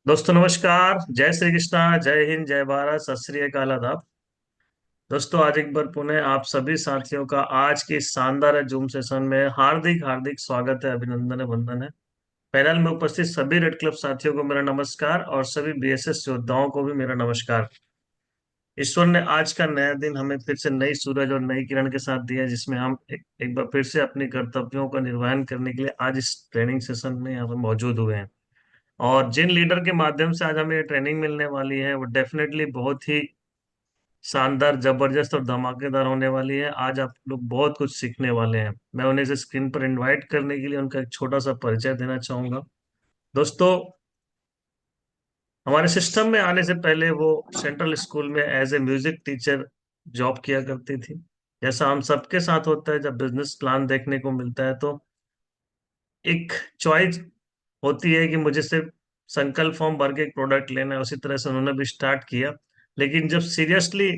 दोस्तों नमस्कार। जय श्री कृष्णा, जय हिंद, जय भारत, सत श्री अकाल, आदाब। दोस्तों आज एक बार पुनः आप सभी साथियों का आज के इस शानदार जूम सेशन में हार्दिक हार्दिक स्वागत है, अभिनंदन है, वंदन है। पैनल में उपस्थित सभी रेड क्लब साथियों को मेरा नमस्कार और सभी बीएसएस योद्धाओं को भी मेरा नमस्कार। ईश्वर ने आज का नया दिन हमें फिर से नई सूरज और नई किरण के साथ दिया है, जिसमें हम एक बार फिर से अपने कर्तव्यों का निर्वहन करने के लिए आज इस ट्रेनिंग सेशन में यहाँ पर मौजूद हुए हैं। और जिन लीडर के माध्यम से आज हमें ये ट्रेनिंग मिलने वाली है वो डेफिनेटली बहुत ही शानदार, जबरदस्त और धमाकेदार होने वाली है। आज आप लोग बहुत कुछ सीखने वाले हैं। मैं उन्हें इसे स्क्रीन पर इनवाइट करने के लिए उनका एक छोटा सा परिचय देना चाहूंगा। दोस्तों, हमारे सिस्टम में आने से पहले वो सेंट्रल स्कूल में as a music teacher job किया करती थी। जैसा हम सबके साथ होता है, जब बिजनेस प्लान देखने को मिलता है तो एक चॉइस होती है कि मुझे सिर्फ संकल्प फॉर्म भर के एक प्रोडक्ट लेना है। उसी तरह से उन्होंने भी स्टार्ट किया। लेकिन जब सीरियसली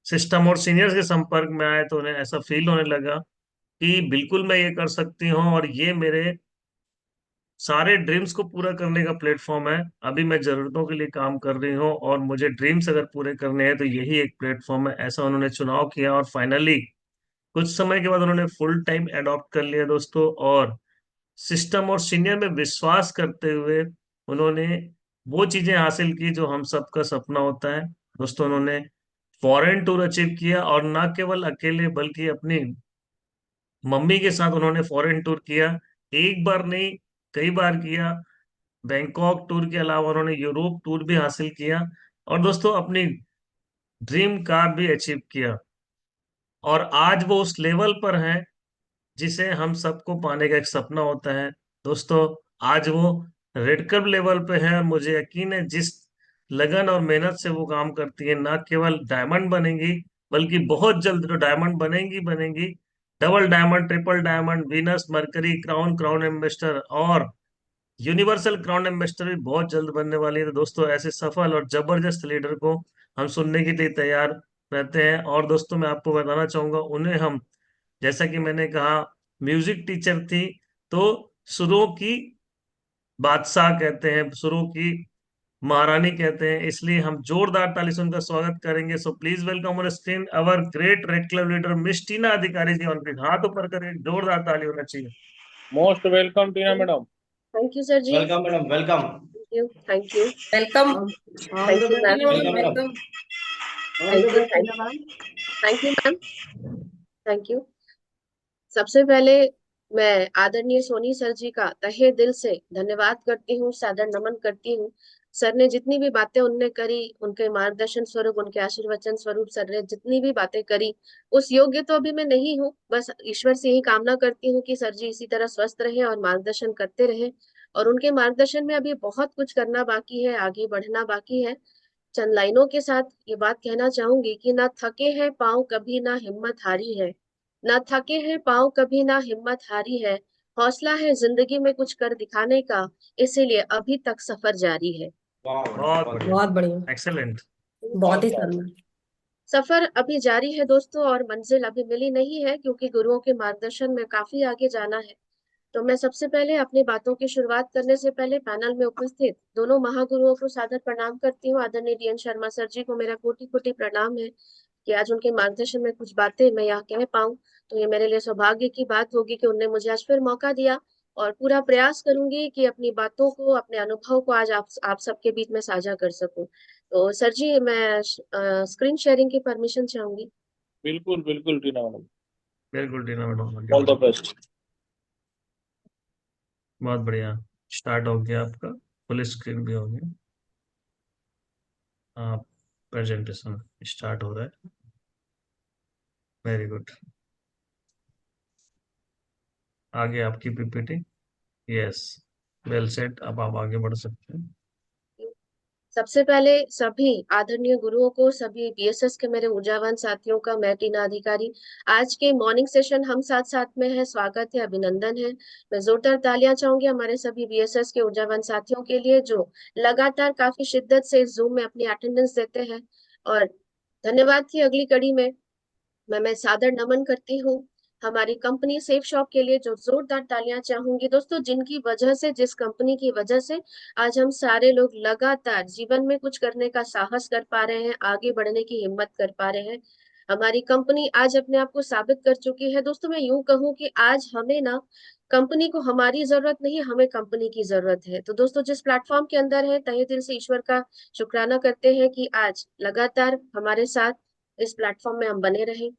सिस्टम और सीनियर्स के संपर्क में आए तो उन्हें ऐसा फील होने लगा कि बिल्कुल मैं ये कर सकती हूँ और ये मेरे सारे ड्रीम्स को पूरा करने का प्लेटफॉर्म है। अभी मैं जरूरतों के लिए काम कर रही हूँ और मुझे ड्रीम्स अगर पूरे करने हैं तो यही एक प्लेटफॉर्म है। ऐसा उन्होंने चुनाव किया और फाइनली कुछ समय के बाद उन्होंने फुल टाइम अडॉप्ट कर लिया दोस्तों। और सिस्टम और सीनियर में विश्वास करते हुए उन्होंने वो चीजें हासिल की जो हम सबका सपना होता है। दोस्तों, उन्होंने फॉरेन टूर अचीव किया और ना केवल अकेले बल्कि अपनी मम्मी के साथ उन्होंने फॉरेन टूर किया। एक बार नहीं, कई बार किया। बैंकॉक टूर के अलावा उन्होंने यूरोप टूर भी हासिल किया। और दोस्तों, अपनी ड्रीम कार भी अचीव किया। और आज वो उस लेवल पर हैं जिसे हम सबको पाने का एक सपना होता है। दोस्तों, आज वो रेड कप लेवल पे है और मुझे यकीन है जिस लगन और मेहनत से वो काम करती है, ना केवल डायमंड बनेंगी बल्कि बहुत जल्द जो डायमंड बनेंगी बनेंगी, double diamond, triple diamond, Venus, mercury, crown, crown ambassador और यूनिवर्सल क्राउन एम्बेसडर भी बहुत जल्द बनने वाली है। तो दोस्तों, ऐसे सफल और जबरदस्त लीडर को हम सुनने के लिए तैयार रहते हैं। और दोस्तों, मैं आपको बताना चाहूंगा, उन्हें हम, जैसा कि मैंने कहा, म्यूजिक टीचर थी तो सुरों की बादशाह कहते हैं, सुरों की महारानी कहते हैं, इसलिए हम जोरदार ताली से उनका स्वागत करेंगे। So please welcome on screen our great red club leader miss Tina Adhikari ji. उनके हाथ ऊपर करके जोरदार ताली होना चाहिए। Most welcome Tina madam. Thank you sir ji. Welcome madam, welcome. Thank you. Welcome. All thank the you best ma'am. Tina madam welcome madam. Welcome. All the thank you best thank ma'am. Thank you ma'am. Thank you. सबसे पहले मैं आदरणीय Soni sir जी का तहे दिल से धन्यवाद करती हूँ, सादर नमन करती हूँ। सर ने जितनी भी बातें उनने करी, उनके मार्गदर्शन स्वरूप, उनके आशीर्वचन स्वरूप सर ने जितनी भी बातें करी, उस योग्य तो अभी मैं नहीं हूँ। बस ईश्वर से यही कामना करती हूँ कि सर जी इसी तरह स्वस्थ रहे और मार्गदर्शन करते रहे। और उनके मार्गदर्शन में अभी बहुत कुछ करना बाकी है, आगे बढ़ना बाकी है। चंद लाइनों के साथ ये बात कहना चाहूंगी कि ना थके हैं पाँव कभी, ना हिम्मत हारी है। ना थके हैं पाँव कभी, ना हिम्मत हारी है। हौसला है जिंदगी में कुछ कर दिखाने का, इसीलिए अभी तक सफर जारी है। वाह मैडम, बहुत बहुत बढ़िया, बहुत बढ़िया। एक्सेलेंट। बहुत ही शानदार। शानदार। सफर अभी जारी है दोस्तों, और मंजिल अभी मिली नहीं है, क्योंकि गुरुओं के मार्गदर्शन में काफी आगे जाना है। तो मैं सबसे पहले अपनी बातों की शुरुआत करने से पहले पैनल में उपस्थित दोनों महागुरुओं को सादर प्रणाम करती हूँ। आदरणीय डीएन शर्मा सर जी को मेरा कोटि कोटि प्रणाम है कि आज उनके मार्गदर्शन में कुछ बातें मैं यहाँ कह पाऊँ। तो ये मेरे लिए सौभाग्य की बात होगी कि उनने मुझे आज फिर मौका दिया। और पूरा प्रयास करूंगी कि अपनी बातों को, अपने अनुभव को आज आप सबके बीच में साझा कर सकूं। तो सर जी, मैं स्क्रीन शेयरिंग की परमिशन चाहूंगी। बिल्कुल बिल्कुल टीना मैडम। बिल्कुल टीना मैडम, आगे ऑल द बढ़ो। बेस्ट। बहुत बढ़िया। स्टार्ट हो गया आपका, फुल स्क्रीन भी हो गया। आप प्रेजेंटेशन स्टार्ट हो रहा है। Very good. आगे आपकी पीपीटी। Yes, well set. अब आप आगे बढ़ सकते हैं। सबसे पहले सभी आदरणीय गुरुओं को, सभी बीएसएस के मेरे ऊर्जावान साथियों का, मैं टीना अधिकारी, आज के मॉर्निंग सेशन हम साथ साथ में है, स्वागत है, अभिनंदन है। मैं जोरदार तालियां चाहूंगी हमारे सभी बीएसएस के ऊर्जावान साथियों के लिए जो लगातार काफी शिद्दत से इस जूम में अपनी अटेंडेंस देते हैं। और धन्यवाद की अगली कड़ी में मैं सादर नमन करती हूँ हमारी कंपनी सेफ शॉप के लिए जो जोरदार तालियां चाहूंगी दोस्तों, जिनकी वजह से, जिस कंपनी की वजह से आज हम सारे लोग लगातार जीवन में कुछ करने का साहस कर पा रहे हैं, आगे बढ़ने की हिम्मत कर पा रहे हैं। हमारी कंपनी आज अपने आप को साबित कर चुकी है दोस्तों। मैं यूं कहूं कि आज हमें ना कंपनी को हमारी जरूरत नहीं, हमें कंपनी की जरूरत है। तो दोस्तों, जिस प्लेटफॉर्म के अंदर है, तहे दिल से ईश्वर का शुक्राना करते हैं कि आज लगातार हमारे साथ इस प्लेटफॉर्म में हम बने रहे।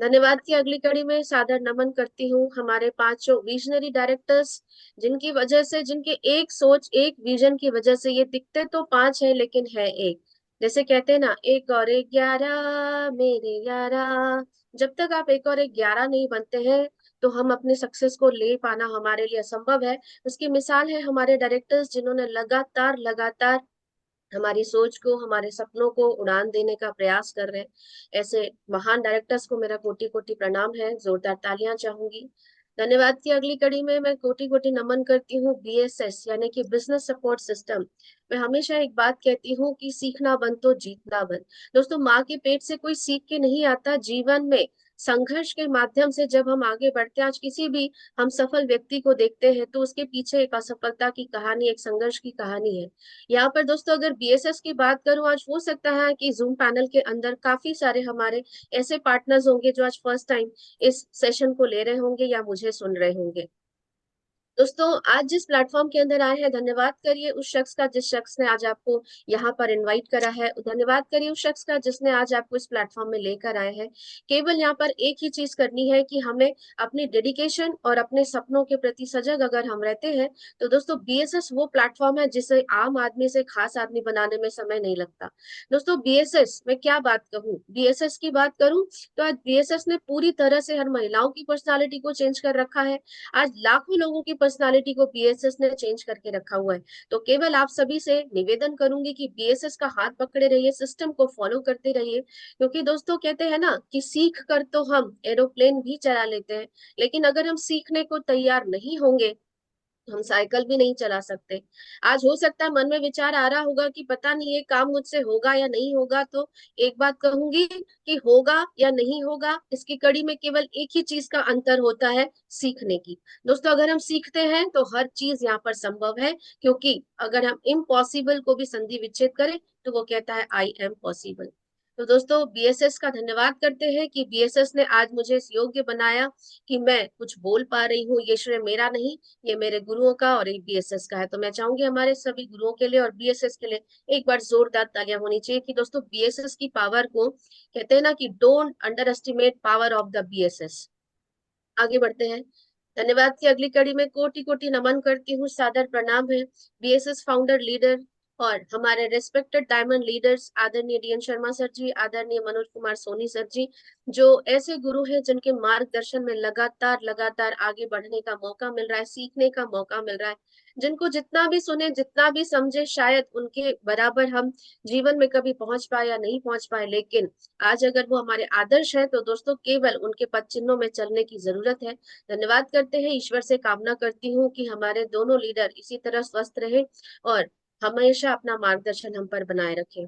धन्यवाद की अगली कड़ी में सादर नमन करती हूँ हमारे पांचों विजनरी डायरेक्टर्स, जिनकी वजह से, जिनके एक सोच एक विजन की वजह से, ये दिखते तो पांच है लेकिन है एक। जैसे कहते हैं ना, एक और एक 11 मेरे यारा। जब तक आप एक और एक 11 नहीं बनते हैं तो हम अपने सक्सेस को ले पाना हमारे लिए असंभव है। उसकी मिसाल है हमारे डायरेक्टर्स, जिन्होंने लगातार लगातार हमारी सोच को, हमारे सपनों को उड़ान देने का प्रयास कर रहे हैं। ऐसे महान डायरेक्टर्स को मेरा कोटि कोटि प्रणाम है, जोरदार तालियां चाहूंगी। धन्यवाद की अगली कड़ी में मैं कोटि कोटि नमन करती हूँ बीएसएस यानी कि बिजनेस सपोर्ट सिस्टम। मैं हमेशा एक बात कहती हूँ कि सीखना बन तो जीतना बन। दोस्तों, माँ के पेट से कोई सीख के नहीं आता। जीवन में संघर्ष के माध्यम से जब हम आगे बढ़ते हैं, आज किसी भी हम सफल व्यक्ति को देखते हैं तो उसके पीछे एक असफलता की कहानी, एक संघर्ष की कहानी है। यहाँ पर दोस्तों अगर बीएसएस की बात करूं, आज हो सकता है कि जूम पैनल के अंदर काफी सारे हमारे ऐसे पार्टनर्स होंगे जो आज फर्स्ट टाइम इस सेशन को ले रहे होंगे या मुझे सुन रहे होंगे। दोस्तों, आज जिस प्लेटफॉर्म के अंदर आए हैं, धन्यवाद करिए उस शख्स का जिस शख्स ने आज आपको यहाँ पर इनवाइट करा है। धन्यवाद करिए उस शख्स का जिसने आज आपको इस प्लेटफॉर्म में लेकर आए हैं। केवल यहाँ पर एक ही चीज करनी है कि हमें अपनी डेडिकेशन और अपने सपनों के प्रति सजग अगर हम रहते हैं तो दोस्तों, बीएसएस वो प्लेटफॉर्म है जिसे आम आदमी से खास आदमी बनाने में समय नहीं लगता। दोस्तों, बीएसएस में क्या बात कहूँ, बीएसएस की बात करूं तो आज बीएसएस ने पूरी तरह से हर महिलाओं की पर्सनालिटी को चेंज कर रखा है। आज लाखों लोगों की पर्सनालिटी को बीएसएस ने चेंज करके रखा हुआ है। तो केवल आप सभी से निवेदन करूंगी कि बीएसएस का हाथ पकड़े रहिए, सिस्टम को फॉलो करते रहिए। क्योंकि दोस्तों कहते हैं ना कि सीख कर तो हम एरोप्लेन भी चला लेते हैं, लेकिन अगर हम सीखने को तैयार नहीं होंगे हम साइकिल भी नहीं चला सकते। आज हो सकता है मन में विचार आ रहा होगा कि पता नहीं ये काम मुझसे होगा या नहीं होगा, तो एक बात कहूंगी कि होगा या नहीं होगा, इसकी कड़ी में केवल एक ही चीज का अंतर होता है, सीखने की। दोस्तों, अगर हम सीखते हैं तो हर चीज यहाँ पर संभव है, क्योंकि अगर हम इम्पॉसिबल को भी संधि विच्छेद करें तो वो कहता है आई एम पॉसिबल। तो दोस्तों, बीएसएस का धन्यवाद करते हैं कि बीएसएस ने आज मुझे इस योग्य बनाया कि मैं कुछ बोल पा रही हूँ। ये श्रेय मेरा नहीं, ये मेरे गुरुओं का और एक बीएसएस का है। तो मैं चाहूंगी हमारे सभी गुरुओं के लिए और बीएसएस के लिए एक बार जोरदार तालियां होनी चाहिए कि दोस्तों, बीएसएस की पावर को, कहते हैं ना कि don't under estimate power of the BSS. आगे बढ़ते हैं। धन्यवाद की अगली कड़ी में कोटि कोटि नमन करती हूँ, सादर प्रणाम है बीएसएस फाउंडर लीडर और हमारे रेस्पेक्टेड डायमंड लीडर्स, आदरणीय डीएन शर्मा सर जी, आदरणीय मनोज कुमार सोनी सर जी, जो ऐसे गुरु हैं जिनके मार्गदर्शन में लगातार लगातार आगे बढ़ने का मौका मिल रहा है, सीखने का मौका मिल रहा है। जिनको जितना भी सुने, जितना भी समझे, शायद उनके बराबर हम जीवन में कभी पहुंच पाए या नहीं पहुंच पाए, लेकिन आज अगर वो हमारे आदर्श है तो दोस्तों केवल उनके पद चिन्हों में चलने की जरूरत है। धन्यवाद करते हैं, ईश्वर से कामना करती हूँ कि हमारे दोनों लीडर इसी तरह स्वस्थ रहे और हमेशा अपना मार्गदर्शन हम पर बनाए रखें।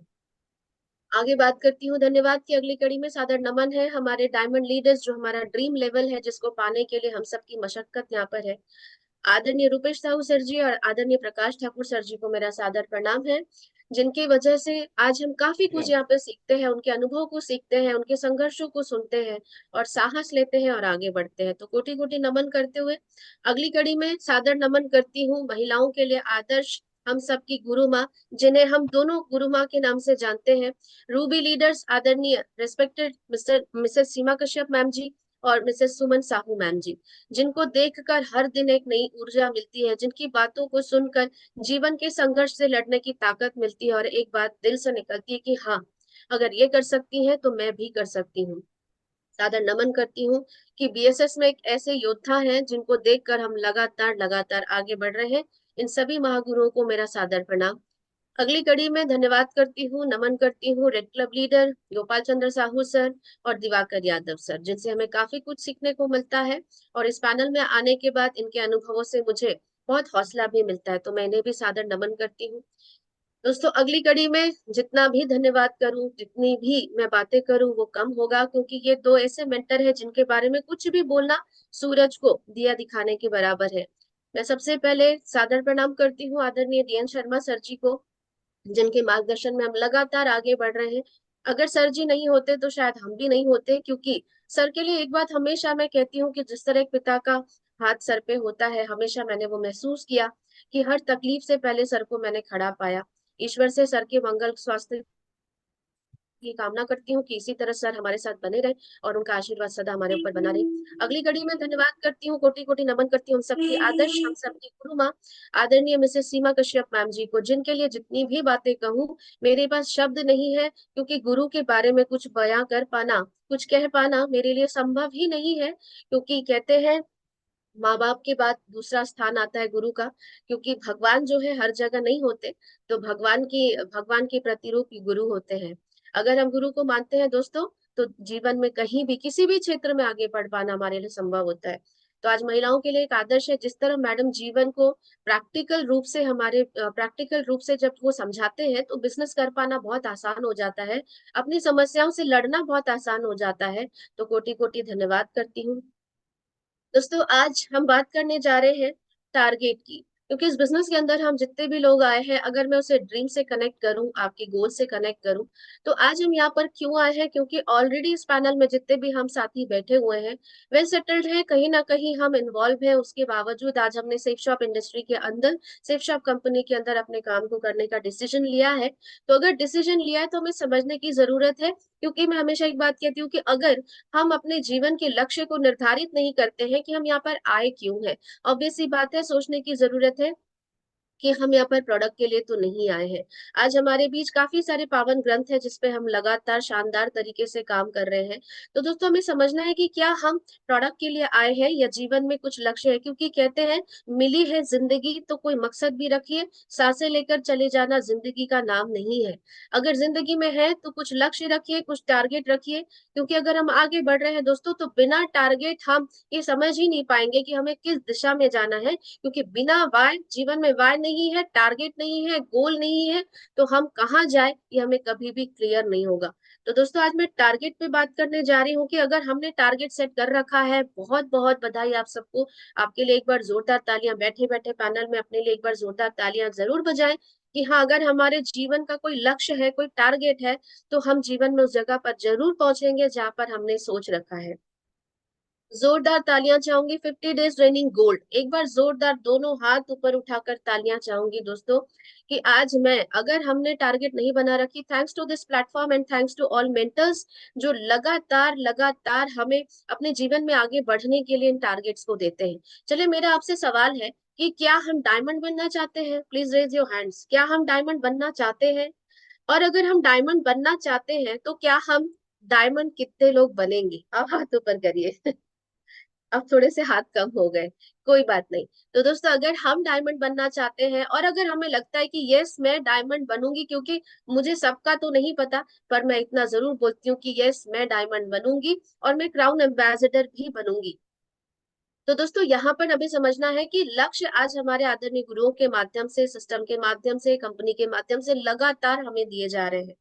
आगे बात करती हूँ। धन्यवाद की अगली कड़ी में सादर नमन है हमारे डायमंड लीडर्स, जो हमारा ड्रीम लेवल है, जिसको पाने के लिए हम सबकी मशक्कत यहाँ पर है। आदरणीय रूपेश साहू सर जी और आदरणीय प्रकाश ठाकुर सर जी को मेरा सादर प्रणाम है, जिनकी वजह से आज हम काफी कुछ यहाँ पे सीखते हैं, उनके अनुभव को सीखते हैं, उनके संघर्षों को सुनते हैं और साहस लेते हैं और आगे बढ़ते हैं। तो कोटि कोटि नमन करते हुए अगली कड़ी में सादर नमन करती हूँ महिलाओं के लिए आदर्श, हम सबकी गुरु माँ, जिन्हें हम दोनों गुरु माँ के नाम से जानते हैं, रूबी लीडर्स, आदरणीय रेस्पेक्टेड मिस्टर मिसेस सीमा कश्यप मैम जी और मिसेस सुमन साहू मैम जी, जिनको देखकर हर दिन एक नई ऊर्जा मिलती है, जिनकी बातों को सुनकर जीवन के संघर्ष से लड़ने की ताकत मिलती है और एक बात दिल से निकलती है कि हाँ, अगर ये कर सकती हैं तो मैं भी कर सकती हूँ। सादर नमन करती हूँ कि बीएसएस में एक ऐसे योद्धा हैं जिनको देखकर हम लगातार लगातार आगे बढ़ रहे हैं। इन सभी महागुरुओं को मेरा सादर प्रणाम। अगली कड़ी में धन्यवाद करती हूँ, नमन करती हूँ रेड क्लब लीडर गोपाल चंद्र साहू सर और दिवाकर यादव सर, जिनसे हमें काफी कुछ सीखने को मिलता है और इस पैनल में आने के बाद इनके अनुभवों से मुझे बहुत हौसला भी मिलता है, तो मैं इन्हें भी सादर नमन करती हूँ। दोस्तों अगली कड़ी में जितना भी धन्यवाद करूं, जितनी भी मैं बातें करूं वो कम होगा, क्योंकि ये दो ऐसे मेंटर हैं जिनके बारे में कुछ भी बोलना सूरज को दिया दिखाने के बराबर है। मैं सबसे पहले सादर प्रणाम करती हूँ आदरणीय डीएन शर्मा सर जी को, जिनके मार्गदर्शन में हम लगातार आगे बढ़ रहे हैं। अगर सर जी नहीं होते तो शायद हम भी नहीं होते, क्योंकि सर के लिए एक बात हमेशा मैं कहती हूँ कि जिस तरह एक पिता का हाथ सर पे होता है, हमेशा मैंने वो महसूस किया कि हर तकलीफ से पहले सर को मैंने खड़ा पाया। ईश्वर से सर के मंगल स्वास्थ्य की कामना करती हूँ कि इसी तरह सर हमारे साथ बने रहे और उनका आशीर्वाद सदा हमारे ऊपर बना रहे। अगली कड़ी में धन्यवाद करती हूँ, कोटि कोटि नमन करती हूँ हम सबकी आदर्श, हम सबकी गुरु माँ आदरणीय मिसेस सीमा कश्यप मैम जी को, जिनके लिए जितनी भी बातें कहूँ मेरे पास शब्द नहीं है, क्योंकि गुरु के बारे में कुछ बयां कर पाना, कुछ कह पाना मेरे लिए संभव ही नहीं है। क्योंकि कहते हैं माँ बाप के बाद दूसरा स्थान आता है गुरु का, क्योंकि भगवान जो है हर जगह नहीं होते, तो भगवान के प्रतिरूप ही गुरु होते हैं। अगर हम गुरु को मानते हैं दोस्तों, तो जीवन में कहीं भी किसी भी क्षेत्र में आगे बढ़ पाना हमारे लिए संभव होता है। तो आज महिलाओं के लिए एक आदर्श है, जिस तरह मैडम जीवन को प्रैक्टिकल रूप से जब वो समझाते हैं तो बिजनेस कर पाना बहुत आसान हो जाता है, अपनी समस्याओं से लड़ना बहुत आसान हो जाता है। तो कोटि कोटि धन्यवाद करती हूँ। दोस्तों आज हम बात करने जा रहे हैं टारगेट की, क्योंकि इस बिजनेस के अंदर हम जितने भी लोग आए हैं, अगर मैं उसे ड्रीम से कनेक्ट करूं, आपके गोल से कनेक्ट करूं, तो आज हम यहाँ पर क्यों आए हैं? क्योंकि ऑलरेडी इस पैनल में जितने भी हम साथी बैठे हुए हैं वेल सेटल्ड हैं, कहीं ना कहीं हम इन्वॉल्व हैं। उसके बावजूद आज हमने सेफ शॉप इंडस्ट्री के अंदर, सेफ शॉप कंपनी के अंदर अपने काम को करने का डिसीजन लिया है। तो अगर डिसीजन लिया है तो हमें समझने की जरूरत है, क्योंकि मैं हमेशा एक बात कहती हूँ कि अगर हम अपने जीवन के लक्ष्य को निर्धारित नहीं करते हैं कि हम यहाँ पर आए क्यों हैं, ऑब्वियस सी बात है, सोचने की जरूरत है कि हम यहाँ पर प्रोडक्ट के लिए तो नहीं आए हैं। आज हमारे बीच काफी सारे पावन ग्रंथ हैं जिसपे हम लगातार शानदार तरीके से काम कर रहे हैं। तो दोस्तों हमें समझना है कि क्या हम प्रोडक्ट के लिए आए हैं या जीवन में कुछ लक्ष्य है, क्योंकि कहते हैं मिली है जिंदगी तो कोई मकसद भी रखिए, सांसें लेकर चले जाना जिंदगी का नाम नहीं है। अगर जिंदगी में है तो कुछ लक्ष्य रखिए, कुछ टारगेट रखिए, क्योंकि अगर हम आगे बढ़ रहे हैं दोस्तों तो बिना टारगेट हम ये समझ ही नहीं पाएंगे कि हमें किस दिशा में जाना है। क्योंकि बिना वाय, जीवन में वाय नहीं है, टारगेट नहीं है, गोल नहीं है, तो हम कहाँ जाए ये हमें कभी भी क्लियर नहीं होगा। तो दोस्तों आज मैं टारगेट पे बात करने जा रही हूँ कि अगर हमने टारगेट सेट कर रखा है, बहुत बहुत बधाई आप सबको। आपके लिए एक बार जोरदार तालियां, बैठे बैठे पैनल में अपने लिए एक बार जोरदार तालियां जरूर बजाएं कि हाँ, अगर हमारे जीवन का कोई लक्ष्य है, कोई टारगेट है, तो हम जीवन में उस जगह पर जरूर पहुंचेंगे जहां पर हमने सोच रखा है। जोरदार तालियां चाहूंगी 50 डेज ट्रेनिंग गोल्ड, एक बार जोरदार दोनों हाथ ऊपर उठाकर तालियां चाहूंगी दोस्तों कि आज मैं, अगर हमने टारगेट नहीं बना रखी, thanks to this platform and thanks to all mentors जो लगातार लगातार हमें अपने जीवन में आगे बढ़ने के लिए इन टारगेट्स को देते हैं। चलिए मेरा आपसे सवाल है कि क्या हम डायमंड बनना चाहते हैं? Please raise your hands. क्या हम डायमंड बनना चाहते हैं? और अगर हम डायमंड बनना चाहते हैं तो क्या हम डायमंड कितने लोग बनेंगे? आप हाथ ऊपर करिए। अब थोड़े से हाथ कम हो गए, कोई बात नहीं। तो दोस्तों अगर हम डायमंड बनना चाहते हैं और अगर हमें लगता है कि यस मैं डायमंड बनूंगी, क्योंकि मुझे सबका तो नहीं पता, पर मैं इतना जरूर बोलती हूँ कि यस मैं डायमंड बनूंगी और मैं क्राउन एम्बेसडर भी बनूंगी। तो दोस्तों यहाँ पर हमें समझना है कि लक्ष्य आज हमारे आदरणीय गुरुओं के माध्यम से, सिस्टम के माध्यम से, कंपनी के माध्यम से लगातार हमें दिए जा रहे हैं।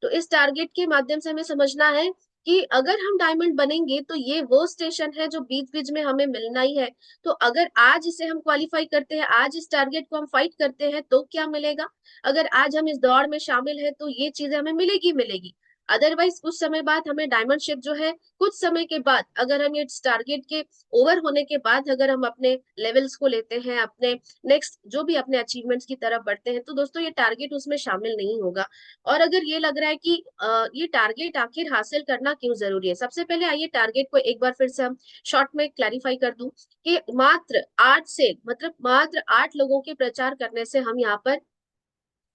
तो इस टारगेट के माध्यम से हमें समझना है कि अगर हम डायमंड बनेंगे तो ये वो स्टेशन है जो बीच बीच में हमें मिलना ही है। तो अगर आज इसे हम क्वालिफाई करते हैं, आज इस टारगेट को हम फाइट करते हैं, तो क्या मिलेगा? अगर आज हम इस दौड़ में शामिल हैं तो ये चीजें हमें मिलेगी मिलेगी। अदरवाइज कुछ समय बाद हमें डायमंड शिप जो है, कुछ समय के बाद अगर हम इस टारगेट के ओवर होने के बाद अगर हम अपने लेवल्स को लेते हैं, अपने नेक्स्ट जो भी अपने अचीवमेंट्स की तरफ बढ़ते हैं, तो दोस्तों ये टारगेट उसमें शामिल नहीं होगा। और अगर ये लग रहा है कि ये टारगेट आखिर हासिल करना क्यों जरूरी है, सबसे पहले आइए टारगेट को एक बार फिर से हम शॉर्ट में क्लैरिफाई कर दूं कि मात्र 8 लोगों के प्रचार करने से हम यहाँ पर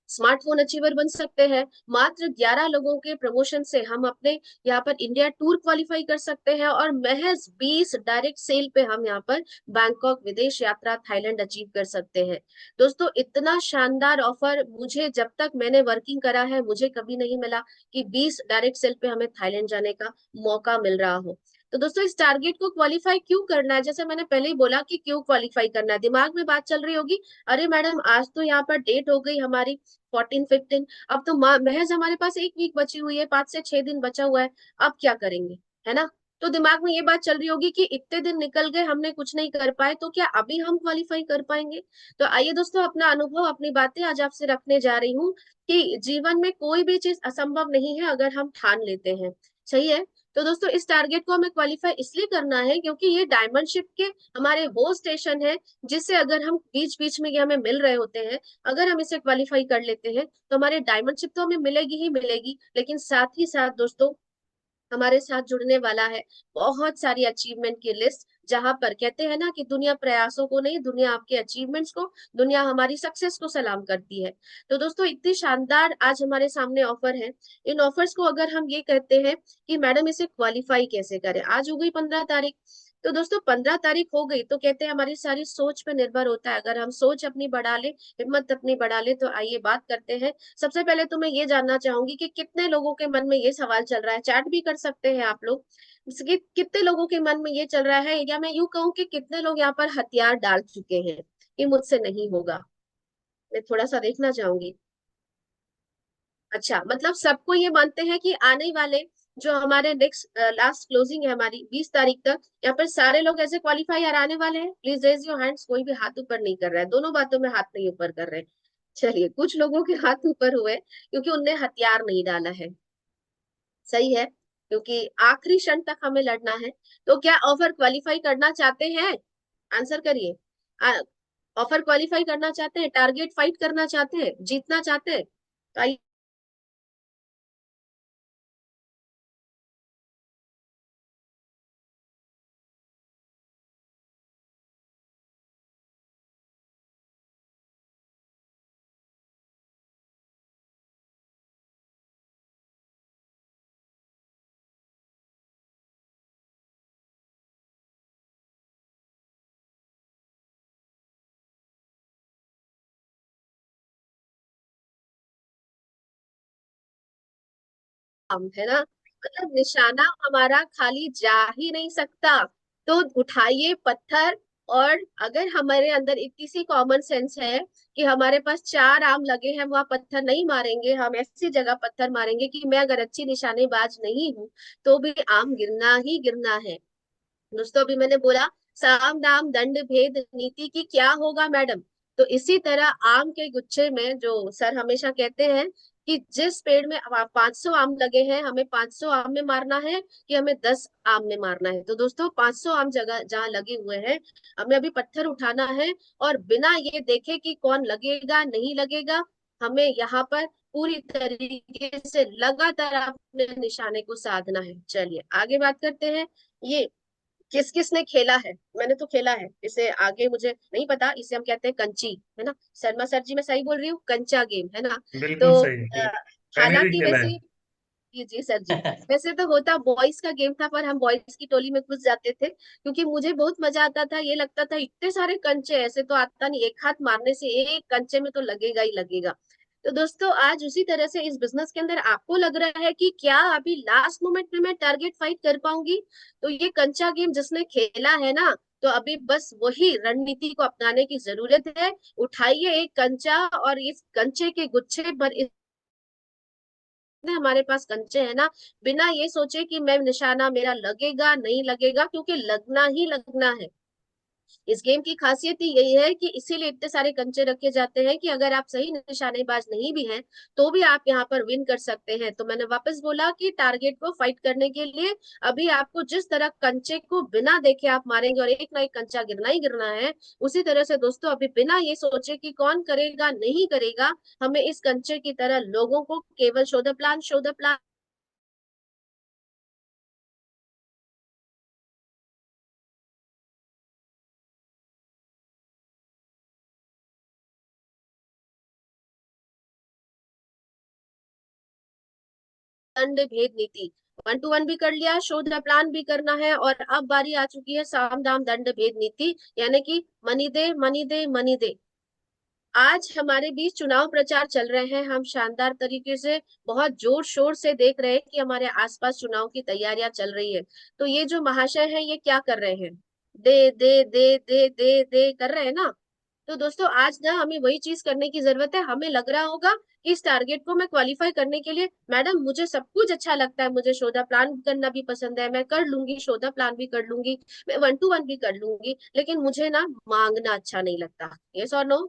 स्मार्टफोन अचीवर बन सकते हैं। मात्र 11 लोगों के प्रमोशन से हम अपने यहाँ पर इंडिया टूर क्वालिफाई कर सकते हैं और महज 20 डायरेक्ट सेल पे हम यहाँ पर बैंकॉक विदेश यात्रा थाईलैंड अचीव कर सकते हैं। दोस्तों इतना शानदार ऑफर मुझे जब तक मैंने वर्किंग करा है मुझे कभी नहीं मिला कि 20 डायरेक्ट सेल पे हमें थाईलैंड जाने का मौका मिल रहा हो। तो दोस्तों इस टारगेट को क्वालिफाई क्यों करना है, जैसे मैंने पहले ही बोला कि क्यों क्वालिफाई करना है। दिमाग में बात चल रही होगी, अरे मैडम आज तो यहाँ पर डेट हो गई हमारी 14-15, अब तो महज हमारे पास एक वीक बची हुई है, 5 से 6 दिन बचा हुआ है, अब क्या करेंगे, है ना। तो दिमाग में ये बात चल रही होगी कि इतने दिन निकल गए, हमने कुछ नहीं कर पाए, तो क्या अभी हम क्वालिफाई कर पाएंगे। तो आइए दोस्तों, अपना अनुभव, अपनी बातें आज आपसे रखने जा रही हूँ कि जीवन में कोई भी चीज असंभव नहीं है अगर हम ठान लेते हैं। सही है। तो दोस्तों इस टारगेट को हमें क्वालिफाई इसलिए करना है क्योंकि ये डायमंड शिप के हमारे वो स्टेशन है जिससे अगर हम बीच बीच में ये हमें मिल रहे होते हैं, अगर हम इसे क्वालिफाई कर लेते हैं तो हमारे डायमंड शिप तो हमें मिलेगी ही मिलेगी, लेकिन साथ ही साथ दोस्तों हमारे साथ जुड़ने वाला है बहुत सारी अचीवमेंट की लिस्ट, जहां पर कहते हैं ना कि दुनिया प्रयासों को नहीं, दुनिया आपके अचीवमेंट्स को, दुनिया हमारी सक्सेस को सलाम करती है। तो दोस्तों इतनी शानदार आज हमारे सामने ऑफर है। इन ऑफर्स को अगर हम ये कहते हैं कि मैडम इसे क्वालिफाई कैसे करें, आज हो गई 15 तारीख, तो दोस्तों 15 तारीख हो गई तो कहते हैं हमारी सारी सोच पे निर्भर होता है। अगर हम सोच अपनी बढ़ा ले, हिम्मत अपनी बढ़ा ले, तो आइए बात करते हैं। सबसे पहले तो मैं ये जानना चाहूंगी कि कितने लोगों के मन में ये सवाल चल रहा है, चैट भी कर सकते हैं आप लोग, कि कितने लोगों के मन में ये चल रहा है, या मैं यूं कहूं कि कितने लोग यहाँ पर हथियार डाल चुके हैं कि मुझसे नहीं होगा। मैं थोड़ा सा देखना चाहूंगी। अच्छा, मतलब सबको ये मानते हैं कि आने वाले जो हमारे नेक्स्ट लास्ट क्लोजिंग है हमारी 20 तारीख तक, यहाँ पर सारे लोग ऐसे क्वालिफाई यार आने वाले हैं। Please raise your hands. कोई भी हाथ ऊपर नहीं कर रहा है, दोनों बातों में हाथ नहीं ऊपर कर रहे हैं। चलिए, कुछ लोगों के हाथ ऊपर हुए क्योंकि उनने हथियार नहीं डाला है। सही है, क्योंकि आखिरी क्षण तक हमें लड़ना है। तो क्या ऑफर क्वालिफाई करना चाहते हैं? आंसर करिए। ऑफर क्वालिफाई करना चाहते हैं, टारगेट फाइट करना चाहते हैं, जीतना चाहते हैं? तो आइए, हम है ना, मतलब निशाना हमारा खाली जा ही नहीं सकता। तो उठाइए पत्थर, और अगर हमारे अंदर इतनी सी कॉमन सेंस है कि हमारे पास 4 आम लगे हैं, वहां पत्थर नहीं मारेंगे, हम ऐसी जगह पत्थर मारेंगे कि मैं अगर अच्छी निशानेबाज नहीं हूं तो भी आम गिरना ही गिरना है। दोस्तों अभी मैंने बोला साम दाम दंड भेद नीति की क्या होगा मैडम, तो इसी तरह आम के गुच्छे में जो सर हमेशा कहते हैं कि जिस पेड़ में 500 आम लगे हैं, हमें 500 आम में मारना है कि हमें 10 आम में मारना है। तो दोस्तों 500 आम जगह जहाँ लगे हुए हैं, हमें अभी पत्थर उठाना है, और बिना ये देखे कि कौन लगेगा नहीं लगेगा, हमें यहाँ पर पूरी तरीके से लगातार अपने निशाने को साधना है। चलिए आगे बात करते हैं। ये किस किस ने खेला है? मैंने तो खेला है इसे, आगे मुझे नहीं पता, इसे हम कहते हैं कंची, है ना। शर्मा सर जी, मैं सही बोल रही हूँ, कंचा गेम है ना। बिल्कुल तो सही। मैंने भी हालांकि खेला वैसे, जी सर जी, वैसे तो होता बॉयज का गेम था, पर हम बॉयज की टोली में घुस जाते थे क्योंकि मुझे बहुत मजा आता था। ये लगता था इतने सारे कंचे, ऐसे तो आता नहीं, एक हाथ मारने से एक कंचे में तो लगेगा ही लगेगा। तो दोस्तों आज उसी तरह से इस बिजनेस के अंदर आपको लग रहा है कि क्या अभी लास्ट मोमेंट में मैं टारगेट फाइट कर पाऊंगी, तो ये कंचा गेम जिसने खेला है ना, तो अभी बस वही रणनीति को अपनाने की जरूरत है। उठाइए एक कंचा, और इस कंचे के गुच्छे पर हमारे पास कंचे है ना, बिना ये सोचे कि मैं निशाना मेरा लगेगा नहीं लगेगा, क्योंकि लगना ही लगना है। इस गेम की खासियत ही यही है कि इसीलिए इतने सारे कंचे रखे जाते हैं कि अगर आप सही निशानेबाज नहीं भी हैं तो भी आप यहाँ पर विन कर सकते हैं। तो मैंने वापस बोला कि टारगेट को फाइट करने के लिए अभी आपको जिस तरह कंचे को बिना देखे आप मारेंगे और एक ना एक कंचा गिरना ही गिरना है, उसी तरह से दोस्तों अभी बिना ये सोचे कि कौन करेगा नहीं करेगा, हमें इस कंचे की तरह लोगों को केवल show the plan, show the plan दंड भेद नीति, 1 to 1 भी कर लिया, शो द प्लान भी करना है, और अब बारी आ चुकी है साम दाम दंड भेद नीति, यानी कि मनी दे मनी दे मनी दे। आज हमारे बीच चुनाव प्रचार चल रहे हैं, हम शानदार तरीके से बहुत जोर शोर से देख रहे हैं कि हमारे आसपास चुनाव की तैयारियां चल रही है। तो ये जो महाशय हैं ये क्या कर रहे हैं, दे दे दे दे दे दे कर रहे हैं ना। तो दोस्तों आज ना हमें वही चीज करने की जरूरत है। हमें लग रहा होगा कि इस टारगेट को मैं क्वालिफाई करने के लिए, मैडम मुझे सब कुछ अच्छा लगता है, मुझे शोधा प्लान करना भी पसंद है, मैं कर लूंगी, शोधा प्लान भी कर लूंगी, मैं 1-to-1 भी कर लूंगी, लेकिन मुझे ना मांगना अच्छा नहीं लगता। यस और नो।